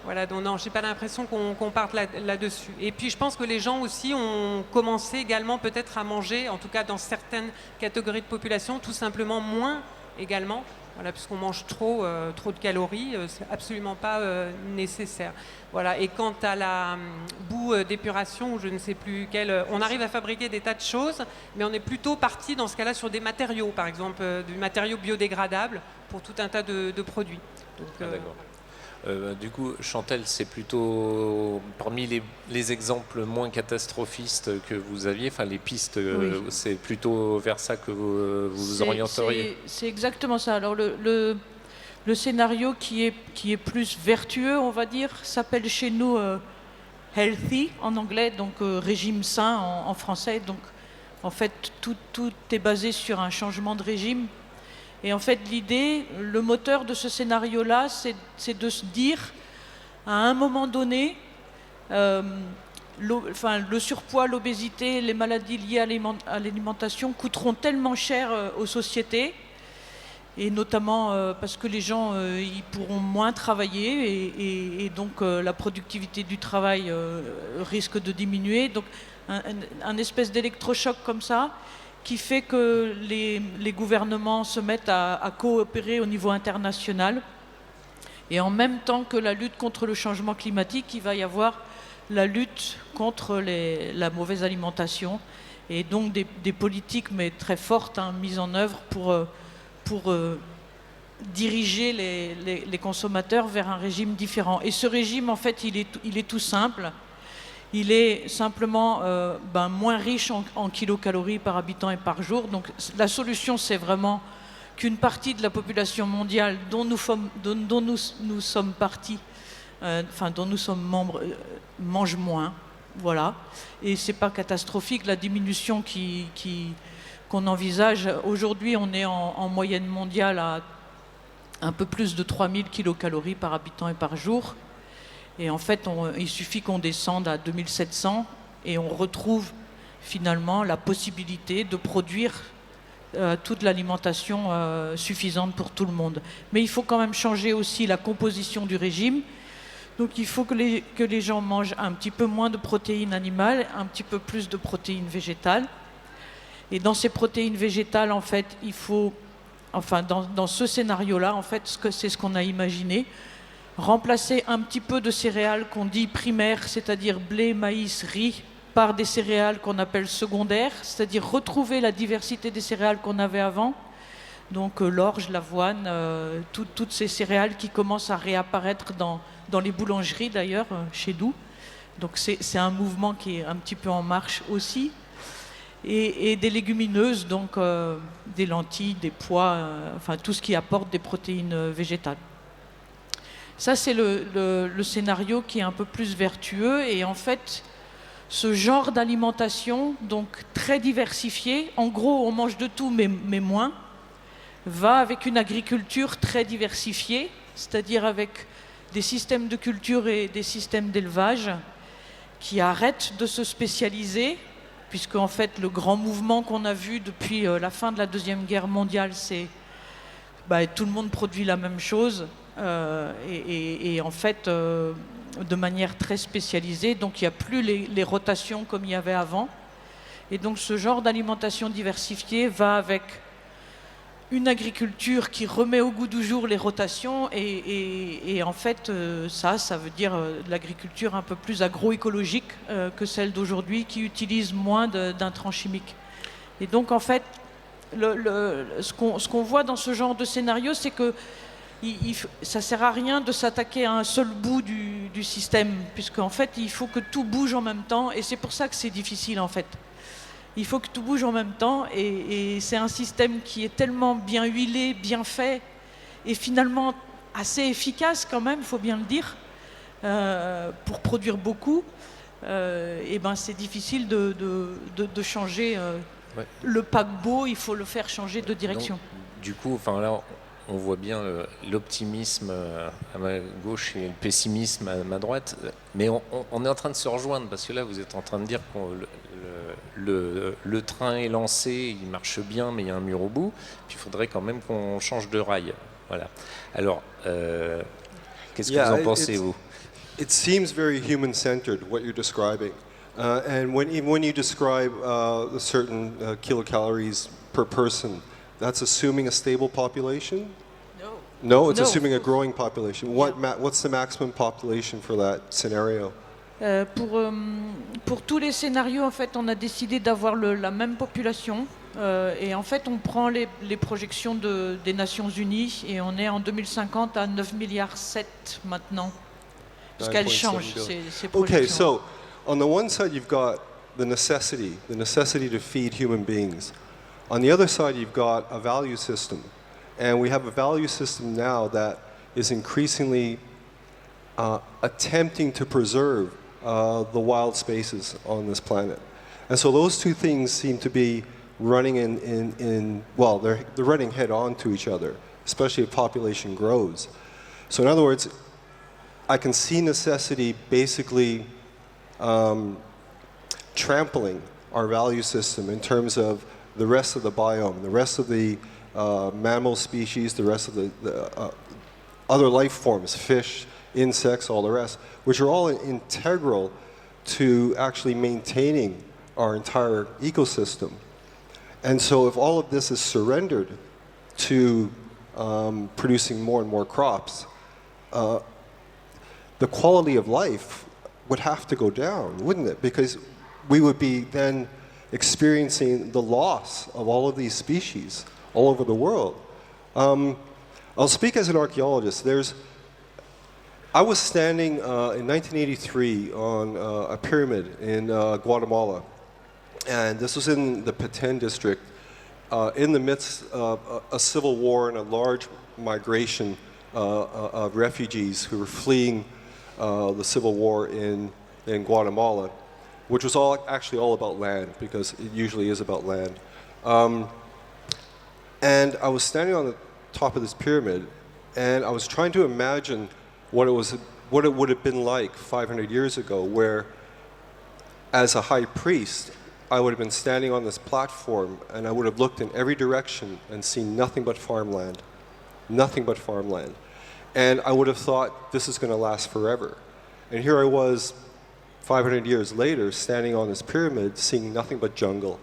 voilà, donc non, j'ai pas l'impression qu'on parte là-dessus. Et puis je pense que les gens aussi ont commencé également peut-être à manger, en tout cas dans certaines catégories de population, tout simplement moins également. Voilà, puisqu'on mange trop de calories, c'est absolument pas nécessaire. Voilà. Et quant à la boue d'épuration, ou je ne sais plus quelle, on arrive à fabriquer des tas de choses, mais on est plutôt parti dans ce cas-là sur des matériaux, par exemple, du matériau biodégradable pour tout un tas de produits. Donc, d'accord. Du coup, Chantal, c'est plutôt parmi les exemples moins catastrophistes que vous aviez, enfin les pistes, Oui. c'est plutôt vers ça que vous orienteriez. C'est exactement ça. Alors le scénario qui est plus vertueux, on va dire, s'appelle chez nous healthy en anglais, donc régime sain en français. Donc en fait, tout est basé sur un changement de régime. Et en fait, l'idée, le moteur de ce scénario-là, c'est de se dire, à un moment donné, le surpoids, l'obésité, les maladies liées à l'alimentation coûteront tellement cher aux sociétés, et notamment parce que les gens ils pourront moins travailler, et donc la productivité du travail risque de diminuer. Donc un espèce d'électrochoc comme ça, qui fait que les gouvernements se mettent à coopérer au niveau international. Et en même temps que la lutte contre le changement climatique, il va y avoir la lutte contre la mauvaise alimentation, et donc des politiques, mais très fortes, mises en œuvre pour diriger les consommateurs vers un régime différent. Et ce régime, en fait, il est tout simple. Il est simplement moins riche en kilocalories par habitant et par jour. Donc la solution, c'est vraiment qu'une partie de la population mondiale dont nous sommes partis, dont nous sommes membres, mange moins. Voilà. Et c'est pas catastrophique, la diminution qu'on envisage. Aujourd'hui, on est en moyenne mondiale à un peu plus de 3000 kilocalories par habitant et par jour. Et en fait, il suffit qu'on descende à 2700 et on retrouve finalement la possibilité de produire toute l'alimentation suffisante pour tout le monde. Mais il faut quand même changer aussi la composition du régime. Donc il faut que les gens mangent un petit peu moins de protéines animales, un petit peu plus de protéines végétales. Et dans ces protéines végétales, en fait, il faut, dans ce scénario-là, en fait, c'est ce qu'on a imaginé, remplacer un petit peu de céréales qu'on dit primaires, c'est-à-dire blé, maïs, riz, par des céréales qu'on appelle secondaires, c'est-à-dire retrouver la diversité des céréales qu'on avait avant. Donc l'orge, l'avoine, toutes ces céréales qui commencent à réapparaître dans les boulangeries d'ailleurs, chez nous. Donc c'est un mouvement qui est un petit peu en marche aussi. Et des légumineuses, donc des lentilles, des pois, tout ce qui apporte des protéines végétales. Ça, c'est le scénario qui est un peu plus vertueux. Et en fait, ce genre d'alimentation, donc très diversifiée, en gros, on mange de tout, mais moins, va avec une agriculture très diversifiée, c'est-à-dire avec des systèmes de culture et des systèmes d'élevage qui arrêtent de se spécialiser, puisque en fait, le grand mouvement qu'on a vu depuis la fin de la Deuxième Guerre mondiale, c'est tout le monde produit la même chose. Et en fait, de manière très spécialisée, donc il n'y a plus les rotations comme il y avait avant. Et donc ce genre d'alimentation diversifiée va avec une agriculture qui remet au goût du jour les rotations, et en fait, ça veut dire de l'agriculture un peu plus agroécologique que celle d'aujourd'hui, qui utilise moins d'intrants chimiques. Et donc en fait, ce qu'on voit dans ce genre de scénario, c'est que ça ne sert à rien de s'attaquer à un seul bout du système, puisqu'en fait, il faut que tout bouge en même temps, et c'est pour ça que c'est difficile, en fait. Il faut que tout bouge en même temps, et c'est un système qui est tellement bien huilé, bien fait, et finalement assez efficace quand même, il faut bien le dire, pour produire beaucoup, et ben c'est difficile de changer Ouais. le paquebot, il faut le faire changer de direction. Donc, du coup, enfin là, on voit bien l'optimisme à ma gauche et le pessimisme à ma droite. Mais on est en train de se rejoindre parce que là, vous êtes en train de dire que le train est lancé, il marche bien, mais il y a un mur au bout. Puis il faudrait quand même qu'on change de rail. Voilà. Alors, qu'est-ce que Yeah, vous en pensez, vous? It seems very human-centered, what you're describing. And even when you describe a certain kilocalories per person, that's assuming a stable population? No, it's No. assuming a growing population. What's the maximum population for that scenario? Pour tous les scénarios, en fait, on a décidé d'avoir la même population. Et en fait, on prend les projections des Nations Unies et on est en 2050 à 9,7 milliards maintenant. Parce qu'elles 9,7 changent, billion. ces projections. Okay, so on the one side you've got the necessity to feed human beings. On the other side you've got a value system. And we have a value system now that is increasingly attempting to preserve the wild spaces on this planet. And so those two things seem to be running they're running head on to each other, especially if population grows. So in other words, I can see necessity basically trampling our value system in terms of the rest of the biome, the rest of the mammal species, the rest of the other life forms, fish, insects, all the rest, which are all integral to actually maintaining our entire ecosystem. And so if all of this is surrendered to producing more and more crops, the quality of life would have to go down, wouldn't it? Because we would be then experiencing the loss of all of these species all over the world. I'll speak as an archaeologist. I was standing in 1983 on a pyramid in Guatemala, and this was in the Petén district, in the midst of a civil war and a large migration of refugees who were fleeing the civil war in Guatemala, which was actually all about land, because it usually is about land. And I was standing on the top of this pyramid, and I was trying to imagine what it would have been like 500 years ago, where, as a high priest, I would have been standing on this platform, and I would have looked in every direction and seen nothing but farmland, nothing but farmland. And I would have thought, this is going to last forever. And here I was, 500 years later, standing on this pyramid, seeing nothing but jungle.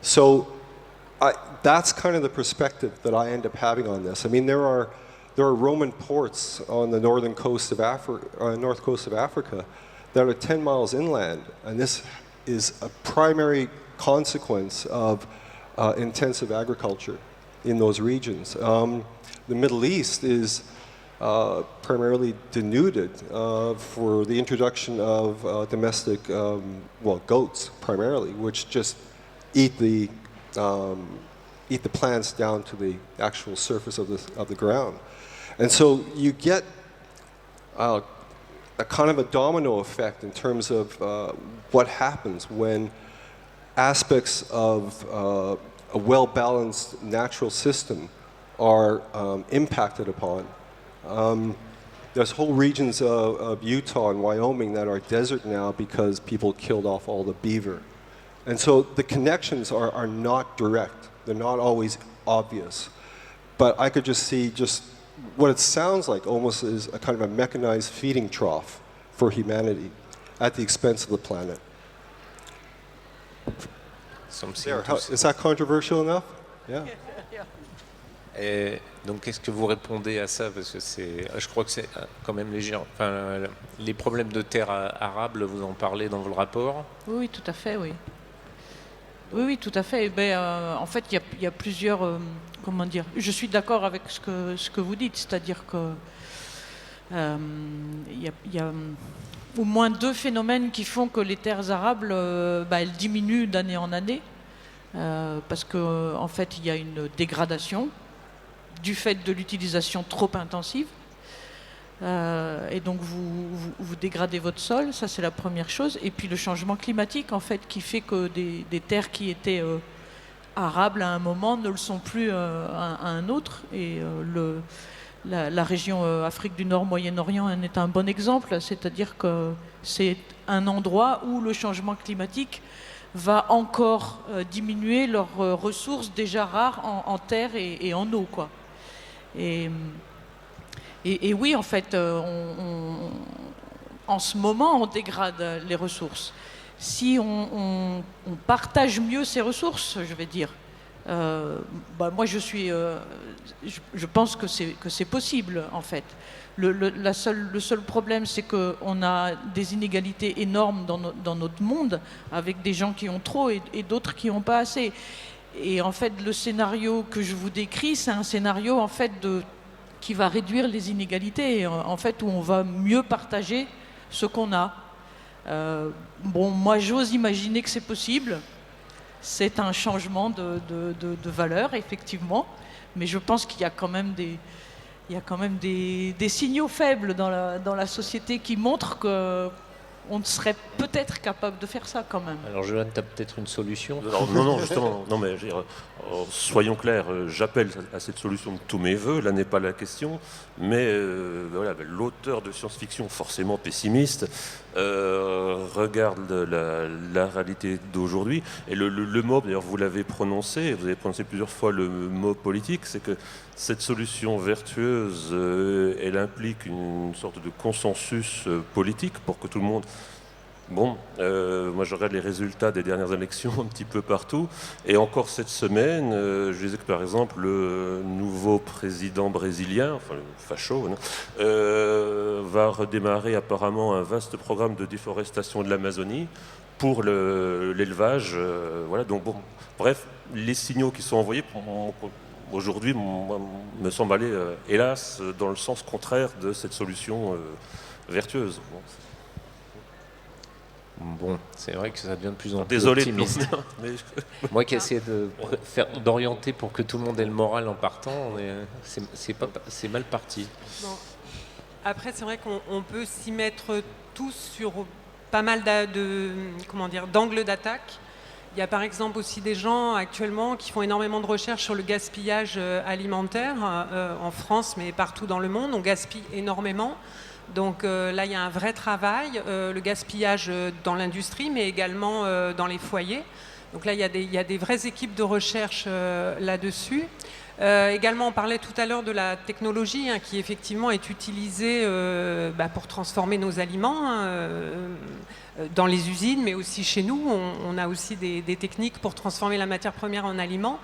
So that's kind of the perspective that I end up having on this. I mean, there are Roman ports on the north coast of Africa that are 10 miles inland, and this is a primary consequence of intensive agriculture in those regions. The Middle East is primarily denuded for the introduction of domestic, goats primarily, which just eat the plants down to the actual surface of the ground. And so you get a kind of a domino effect in terms of what happens when aspects of a well-balanced natural system are impacted upon. There's whole regions of Utah and Wyoming that are desert now because people killed off all the beaver. And so the connections are not direct. They're not always obvious. But I could just see what it sounds like almost is a kind of a mechanized feeding trough for humanity at the expense of the planet. Is that controversial enough? Yeah. Et donc, qu'est-ce que vous répondez à ça? Parce que je crois que c'est quand même léger. Enfin, les problèmes de terre arable, vous en parlez dans le rapport? Oui, tout à fait, oui. Oui, tout à fait. En fait, il y a plusieurs... comment dire? Je suis d'accord avec ce que vous dites, c'est-à-dire que il y a au moins deux phénomènes qui font que les terres arables elles diminuent d'année en année, parce qu'en fait, il y a une dégradation du fait de l'utilisation trop intensive. Et donc vous dégradez votre sol, ça c'est la première chose. Et puis le changement climatique en fait qui fait que des terres qui étaient arables à un moment ne le sont plus à un autre. Et la région Afrique du Nord, Moyen-Orient en est un bon exemple, c'est-à-dire que c'est un endroit où le changement climatique va encore diminuer leurs ressources déjà rares en terre et en eau, quoi. Et oui, en fait, en ce moment, on dégrade les ressources. Si on partage mieux ces ressources, je vais dire, moi je pense que c'est possible, en fait. Le seul problème, c'est qu'on a des inégalités énormes dans notre monde, avec des gens qui ont trop et d'autres qui n'ont pas assez. Et en fait, le scénario que je vous décris, c'est un scénario en fait qui va réduire les inégalités, en fait, où on va mieux partager ce qu'on a. Moi, j'ose imaginer que c'est possible. C'est un changement de valeur, effectivement, mais je pense qu'il y a quand même des signaux faibles dans la société qui montrent qu'on serait peut-être capable de faire ça quand même. Alors Johan, tu as peut-être une solution? Alors, non, justement, non, mais je veux dire, soyons clairs, j'appelle à cette solution de tous mes voeux, là n'est pas la question, mais voilà, l'auteur de science-fiction, forcément pessimiste, regarde la réalité d'aujourd'hui, et le mot, d'ailleurs vous l'avez prononcé, vous avez prononcé plusieurs fois le mot politique, c'est que cette solution vertueuse, elle implique une sorte de consensus politique pour que tout le monde... Bon, moi je regarde les résultats des dernières élections un petit peu partout, et encore cette semaine, je disais que par exemple le nouveau président brésilien, enfin le facho, va redémarrer apparemment un vaste programme de déforestation de l'Amazonie pour l'élevage. Voilà, donc bon, bref, les signaux qui sont envoyés aujourd'hui me semblent aller, hélas, dans le sens contraire de cette solution vertueuse. Bon, c'est vrai que ça devient de plus en plus Désolé optimiste. mais... Moi qui essaie d'orienter pour que tout le monde ait le moral en partant, c'est mal parti. Bon. Après, c'est vrai qu'on peut s'y mettre tous sur pas mal d'angles d'attaque. Il y a par exemple aussi des gens actuellement qui font énormément de recherches sur le gaspillage alimentaire en France, mais partout dans le monde. On gaspille énormément. Donc là, il y a un vrai travail, le gaspillage dans l'industrie, mais également dans les foyers. Donc là, il y a des vraies équipes de recherche là-dessus. Également, on parlait tout à l'heure de la technologie qui effectivement est utilisée pour transformer nos aliments dans les usines, mais aussi chez nous. On a aussi des techniques pour transformer la matière première en aliments.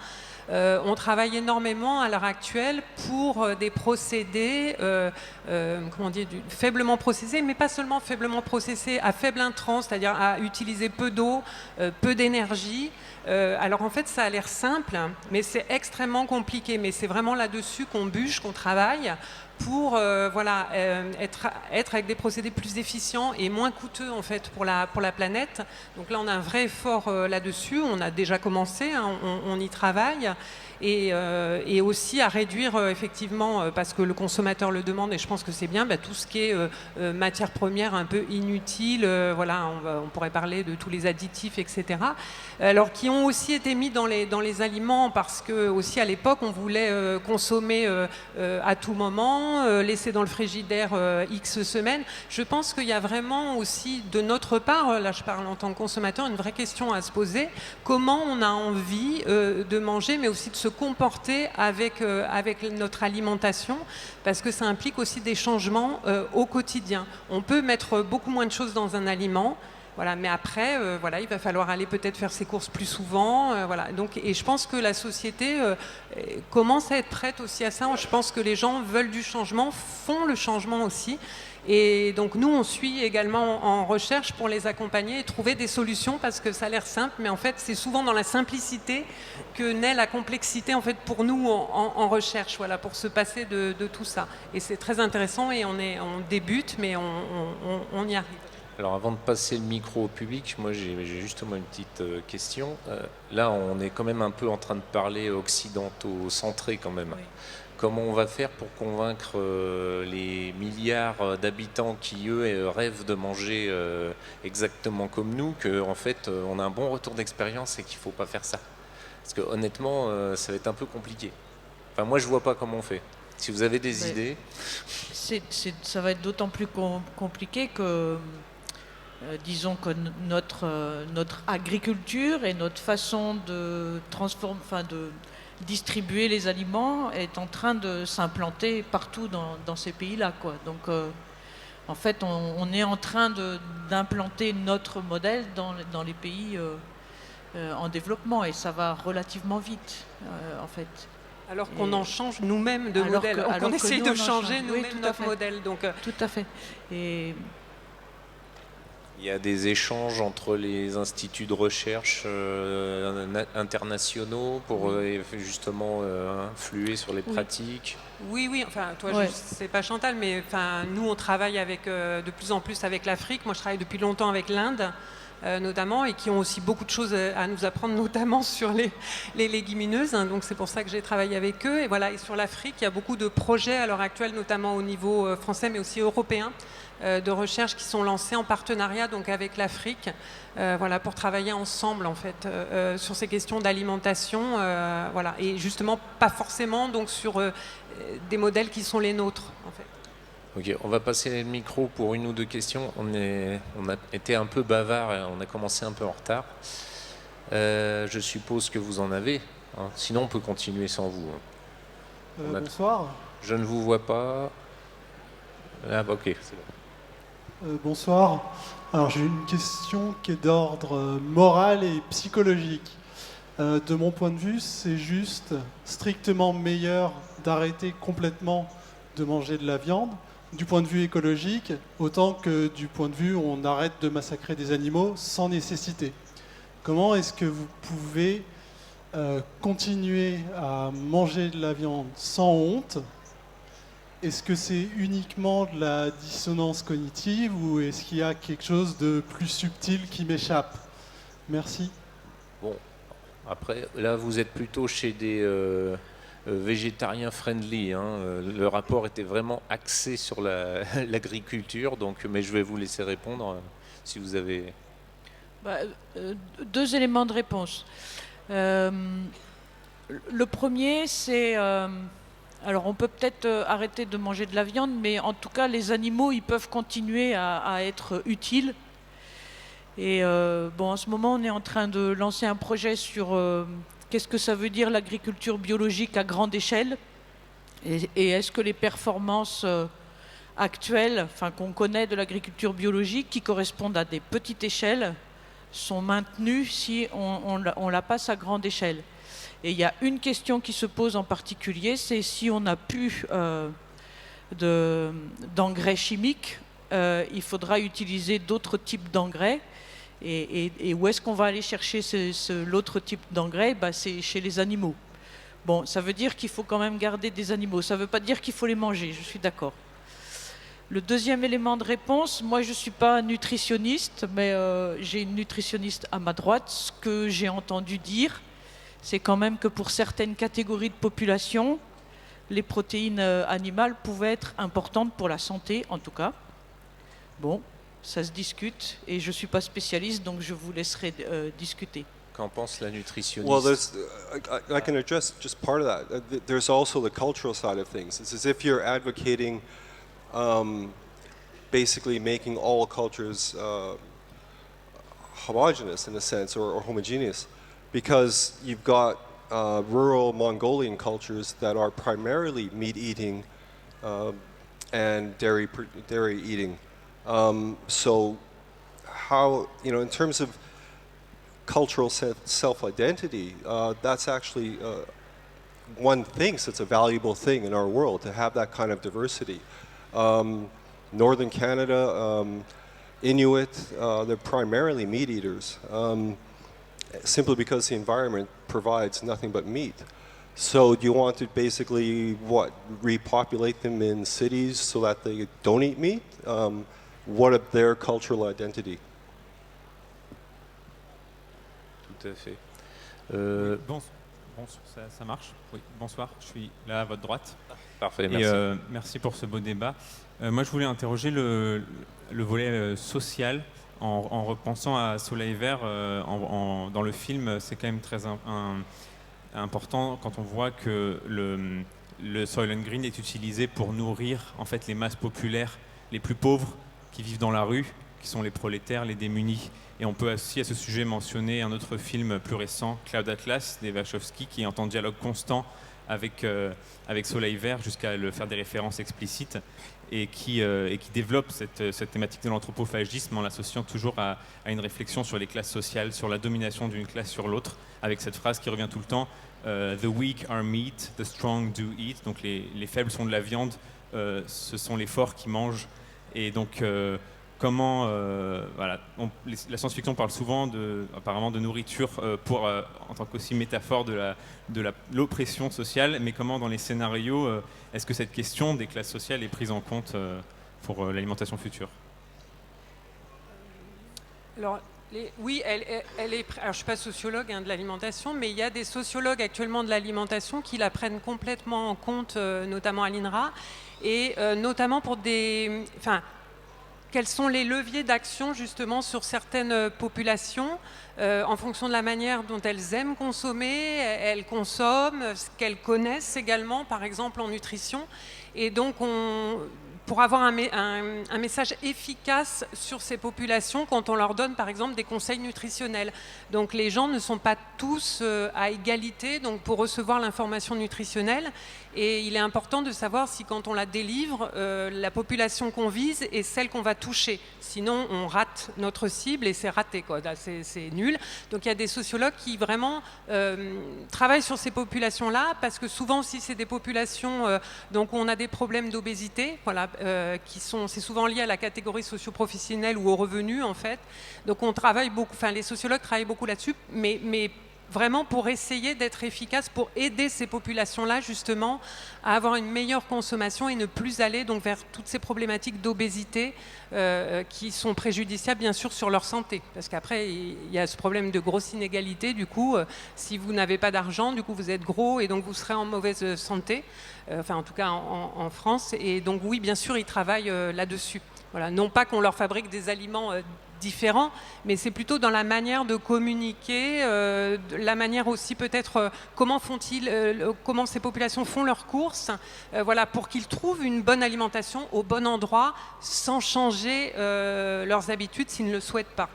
On travaille énormément à l'heure actuelle pour des procédés faiblement processés, mais pas seulement faiblement processés, à faible intrant, c'est-à-dire à utiliser peu d'eau, peu d'énergie. Alors en fait, ça a l'air simple, mais c'est extrêmement compliqué. Mais c'est vraiment là-dessus qu'on bûche, qu'on travaille pour être avec des procédés plus efficients et moins coûteux en fait pour la planète. Donc là, on a un vrai effort là-dessus. On a déjà commencé, on y travaille. Et aussi à réduire effectivement, parce que le consommateur le demande et je pense que c'est bien, tout ce qui est matière première un peu inutile, on pourrait parler de tous les additifs, etc. Alors qui ont aussi été mis dans les aliments parce que aussi à l'époque on voulait consommer à tout moment, laisser dans le frigidaire X semaines. Je pense qu'il y a vraiment aussi de notre part, là je parle en tant que consommateur, une vraie question à se poser. Comment on a envie de manger, mais aussi de se comporter avec notre alimentation, parce que ça implique aussi des changements au quotidien. On peut mettre beaucoup moins de choses dans un aliment, mais après, il va falloir aller peut-être faire ses courses plus souvent. Donc, et je pense que la société commence à être prête aussi à ça. Je pense que les gens veulent du changement, font le changement aussi. Et donc nous, on suit également en recherche pour les accompagner et trouver des solutions parce que ça a l'air simple, mais en fait, c'est souvent dans la simplicité que naît la complexité en fait pour nous en recherche, pour se passer de tout ça. Et c'est très intéressant et on débute, mais on y arrive. Alors avant de passer le micro au public, moi j'ai justement une petite question. Là, on est quand même un peu en train de parler occidentaux-centré quand même. Oui. comment on va faire pour convaincre les milliards d'habitants qui, eux, rêvent de manger exactement comme nous, qu'en fait, on a un bon retour d'expérience et qu'il ne faut pas faire ça. Parce que honnêtement, ça va être un peu compliqué. Enfin, moi, je vois pas comment on fait. Si vous avez des idées... Ça va être d'autant plus compliqué que, disons que notre agriculture et notre façon de distribuer les aliments est en train de s'implanter partout dans ces pays-là, quoi. Donc, en fait, on est en train d'implanter notre modèle dans les pays en développement, et ça va relativement vite, en fait. Alors qu'on en change nous-mêmes de modèle, qu'on essaye de changer nous-mêmes notre modèle. Donc, tout à fait. Et il y a des échanges entre les instituts de recherche internationaux pour justement influer sur les pratiques. Oui, enfin, toi, je sais pas Chantal, mais enfin, nous, on travaille de plus en plus avec l'Afrique. Moi, je travaille depuis longtemps avec l'Inde. Notamment, et qui ont aussi beaucoup de choses à nous apprendre, notamment sur les légumineuses. Donc c'est pour ça que j'ai travaillé avec eux. Et voilà, et sur l'Afrique, il y a beaucoup de projets à l'heure actuelle, notamment au niveau français, mais aussi européen, de recherche qui sont lancés en partenariat donc avec l'Afrique, voilà, pour travailler ensemble en fait sur ces questions d'alimentation, voilà, et justement pas forcément donc sur des modèles qui sont les nôtres en fait. Ok, on va passer le micro pour une ou deux questions. On a été un peu bavard et on a commencé un peu en retard. Je suppose que vous en avez. Hein. Sinon, on peut continuer sans vous. Bonsoir. Je ne vous vois pas. Ah, ok, c'est bon. Bonsoir. Alors, j'ai une question qui est d'ordre moral et psychologique. De mon point de vue, c'est juste strictement meilleur d'arrêter complètement de manger de la viande, du point de vue écologique, autant que du point de vue où on arrête de massacrer des animaux sans nécessité. Comment est-ce que vous pouvez continuer à manger de la viande sans honte? Est-ce que c'est uniquement de la dissonance cognitive ou est-ce qu'il y a quelque chose de plus subtil qui m'échappe? Merci. Bon, après, là, vous êtes plutôt chez des... végétarien friendly. Hein. Le rapport était vraiment axé sur l'agriculture, donc, mais je vais vous laisser répondre si vous avez... Deux éléments de réponse. Le premier, c'est... alors on peut peut-être arrêter de manger de la viande, mais en tout cas les animaux, ils peuvent continuer à être utiles. Et en ce moment, on est en train de lancer un projet sur... qu'est-ce que ça veut dire l'agriculture biologique à grande échelle? Et est-ce que les performances actuelles, qu'on connaît de l'agriculture biologique, qui correspondent à des petites échelles, sont maintenues si on la passe à grande échelle? Et il y a une question qui se pose en particulier, c'est si on n'a plus d'engrais chimiques, il faudra utiliser d'autres types d'engrais. Et où est-ce qu'on va aller chercher l'autre type d'engrais? C'est chez les animaux. Bon, ça veut dire qu'il faut quand même garder des animaux. Ça ne veut pas dire qu'il faut les manger, je suis d'accord. Le deuxième élément de réponse, moi je ne suis pas nutritionniste, mais j'ai une nutritionniste à ma droite. Ce que j'ai entendu dire, c'est quand même que pour certaines catégories de population, les protéines animales pouvaient être importantes pour la santé, en tout cas. Bon, ça se discute, et je ne suis pas spécialiste, donc je vous laisserai discuter. Qu'en pense la nutritionniste? Well, I can address just part of that. There's also the cultural side of things. It's as if you're advocating basically making all cultures homogeneous in a sense, or homogeneous, because you've got rural Mongolian cultures that are primarily meat-eating and dairy eating. So how, in terms of cultural self-identity, that's actually one thinks it's a valuable thing in our world to have that kind of diversity. Northern Canada, Inuit, they're primarily meat eaters, simply because the environment provides nothing but meat. So do you want to basically, repopulate them in cities so that they don't eat meat? What of their cultural identity? Tout à fait. Bon, ça marche. Oui, bonsoir, je suis là à votre droite. Parfait, Et merci. merci pour ce beau débat. Moi, je voulais interroger le volet social en repensant à Soleil Vert dans le film. C'est quand même très important quand on voit que le Soylent Green est utilisé pour nourrir en fait les masses populaires les plus pauvres qui vivent dans la rue, qui sont les prolétaires, les démunis. Et on peut aussi à ce sujet mentionner un autre film plus récent, Cloud Atlas, des Wachowski, qui est en dialogue constant avec Soleil Vert jusqu'à le faire des références explicites et qui développe cette thématique de l'anthropophagisme en l'associant toujours à une réflexion sur les classes sociales, sur la domination d'une classe sur l'autre, avec cette phrase qui revient tout le temps, The weak are meat, the strong do eat. Donc les faibles sont de la viande, ce sont les forts qui mangent. Et donc comment la science-fiction parle souvent apparemment de nourriture en tant qu'aussi métaphore de l'oppression sociale, mais comment dans les scénarios est-ce que cette question des classes sociales est prise en compte pour l'alimentation future? Alors, oui, elle est. Alors, je ne suis pas sociologue de l'alimentation, mais il y a des sociologues actuellement de l'alimentation qui la prennent complètement en compte, notamment à l'INRA, et notamment pour des. Enfin, quels sont les leviers d'action justement sur certaines populations en fonction de la manière dont elles aiment consommer, elles consomment, ce qu'elles connaissent également, par exemple en nutrition. Et donc, pour avoir un message efficace sur ces populations quand on leur donne par exemple des conseils nutritionnels. Donc les gens ne sont pas tous à égalité donc, pour recevoir l'information nutritionnelle et il est important de savoir si quand on la délivre, la population qu'on vise est celle qu'on va toucher. Sinon on rate notre cible et c'est raté, quoi. C'est nul. Donc il y a des sociologues qui vraiment travaillent sur ces populations-là parce que souvent aussi c'est des populations donc où on a des problèmes d'obésité, voilà, c'est souvent lié à la catégorie socio-professionnelle ou aux revenus en fait. Donc on travaille beaucoup, enfin les sociologues travaillent beaucoup là-dessus, mais vraiment pour essayer d'être efficace, pour aider ces populations-là justement à avoir une meilleure consommation et ne plus aller donc vers toutes ces problématiques d'obésité qui sont préjudiciables bien sûr sur leur santé. Parce qu'après il y a ce problème de grosse inégalité, du coup si vous n'avez pas d'argent, du coup vous êtes gros et donc vous serez en mauvaise santé, enfin en tout cas en France. Et donc oui, bien sûr ils travaillent là-dessus. Voilà. Non pas qu'on leur fabrique des aliments différents, mais c'est plutôt dans la manière de communiquer, la manière aussi peut-être comment ces populations font leurs courses, voilà, pour qu'ils trouvent une bonne alimentation au bon endroit, sans changer leurs habitudes s'ils ne le souhaitent pas.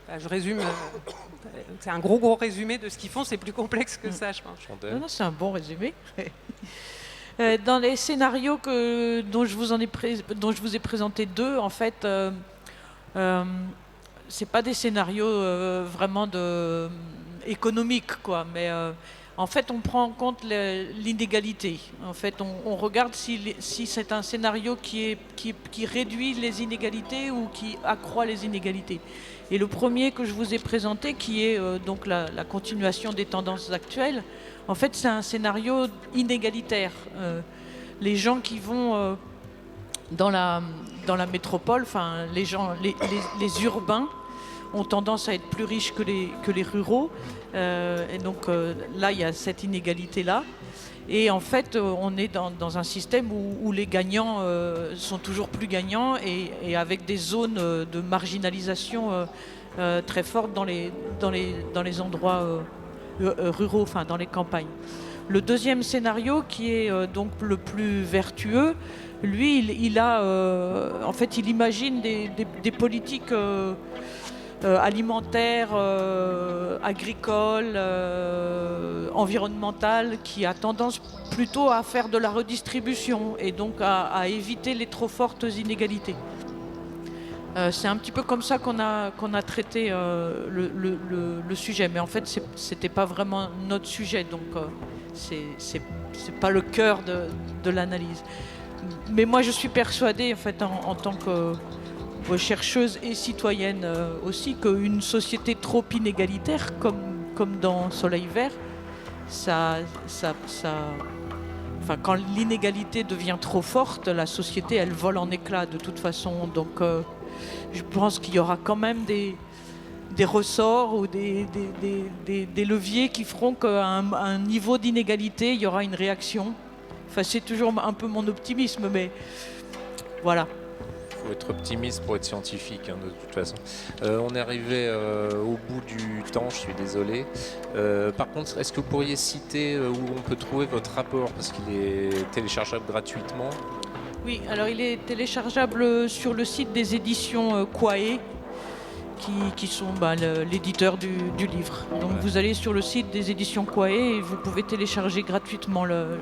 Enfin, je résume. C'est un gros résumé de ce qu'ils font. C'est plus complexe que ça, je pense. Non, c'est un bon résumé. Dans les scénarios dont je vous ai présenté deux, en fait. C'est pas des scénarios vraiment économiques, quoi, mais en fait on prend en compte l'inégalité. En fait on regarde si c'est un scénario qui réduit les inégalités ou qui accroît les inégalités. Et le premier que je vous ai présenté, qui est donc la continuation des tendances actuelles, en fait c'est un scénario inégalitaire. Les gens qui vont dans la métropole, enfin les urbains ont tendance à être plus riches que les ruraux, et donc là il y a cette inégalité là, et en fait on est dans un système où les gagnants sont toujours plus gagnants et avec des zones de marginalisation très fortes dans les endroits ruraux, enfin dans les campagnes. Le deuxième scénario, qui est donc le plus vertueux, lui, en fait, il imagine des politiques alimentaires, agricoles, environnementales, qui a tendance plutôt à faire de la redistribution et donc à éviter les trop fortes inégalités. C'est un petit peu comme ça qu'on a traité le sujet, mais en fait, c'était pas vraiment notre sujet, donc c'est pas le cœur de l'analyse. Mais moi, je suis persuadée, en fait, en tant que chercheuse et citoyenne aussi, qu'une société trop inégalitaire, comme dans Soleil Vert, enfin, quand l'inégalité devient trop forte, la société, elle vole en éclats de toute façon. Donc, je pense qu'il y aura quand même des ressorts ou des leviers qui feront qu'à un niveau d'inégalité, il y aura une réaction. Enfin, c'est toujours un peu mon optimisme, mais voilà. Il faut être optimiste pour être scientifique, hein, de toute façon. On est arrivé au bout du temps, je suis désolé. Par contre, est-ce que vous pourriez citer où on peut trouver votre rapport, parce qu'il est téléchargeable gratuitement? Oui, alors il est téléchargeable sur le site des éditions Quae, qui sont l'éditeur du livre. Donc Voilà. vous allez sur le site des éditions Quae et vous pouvez télécharger gratuitement le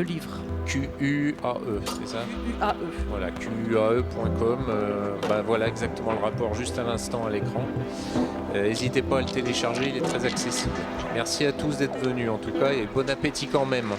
livre. QUAE, c'est ça? UAE. Voilà, QUAE.com. Voilà exactement le rapport juste à l'instant à l'écran. N'hésitez pas à le télécharger, il est très accessible. Merci à tous d'être venus en tout cas et bon appétit quand même.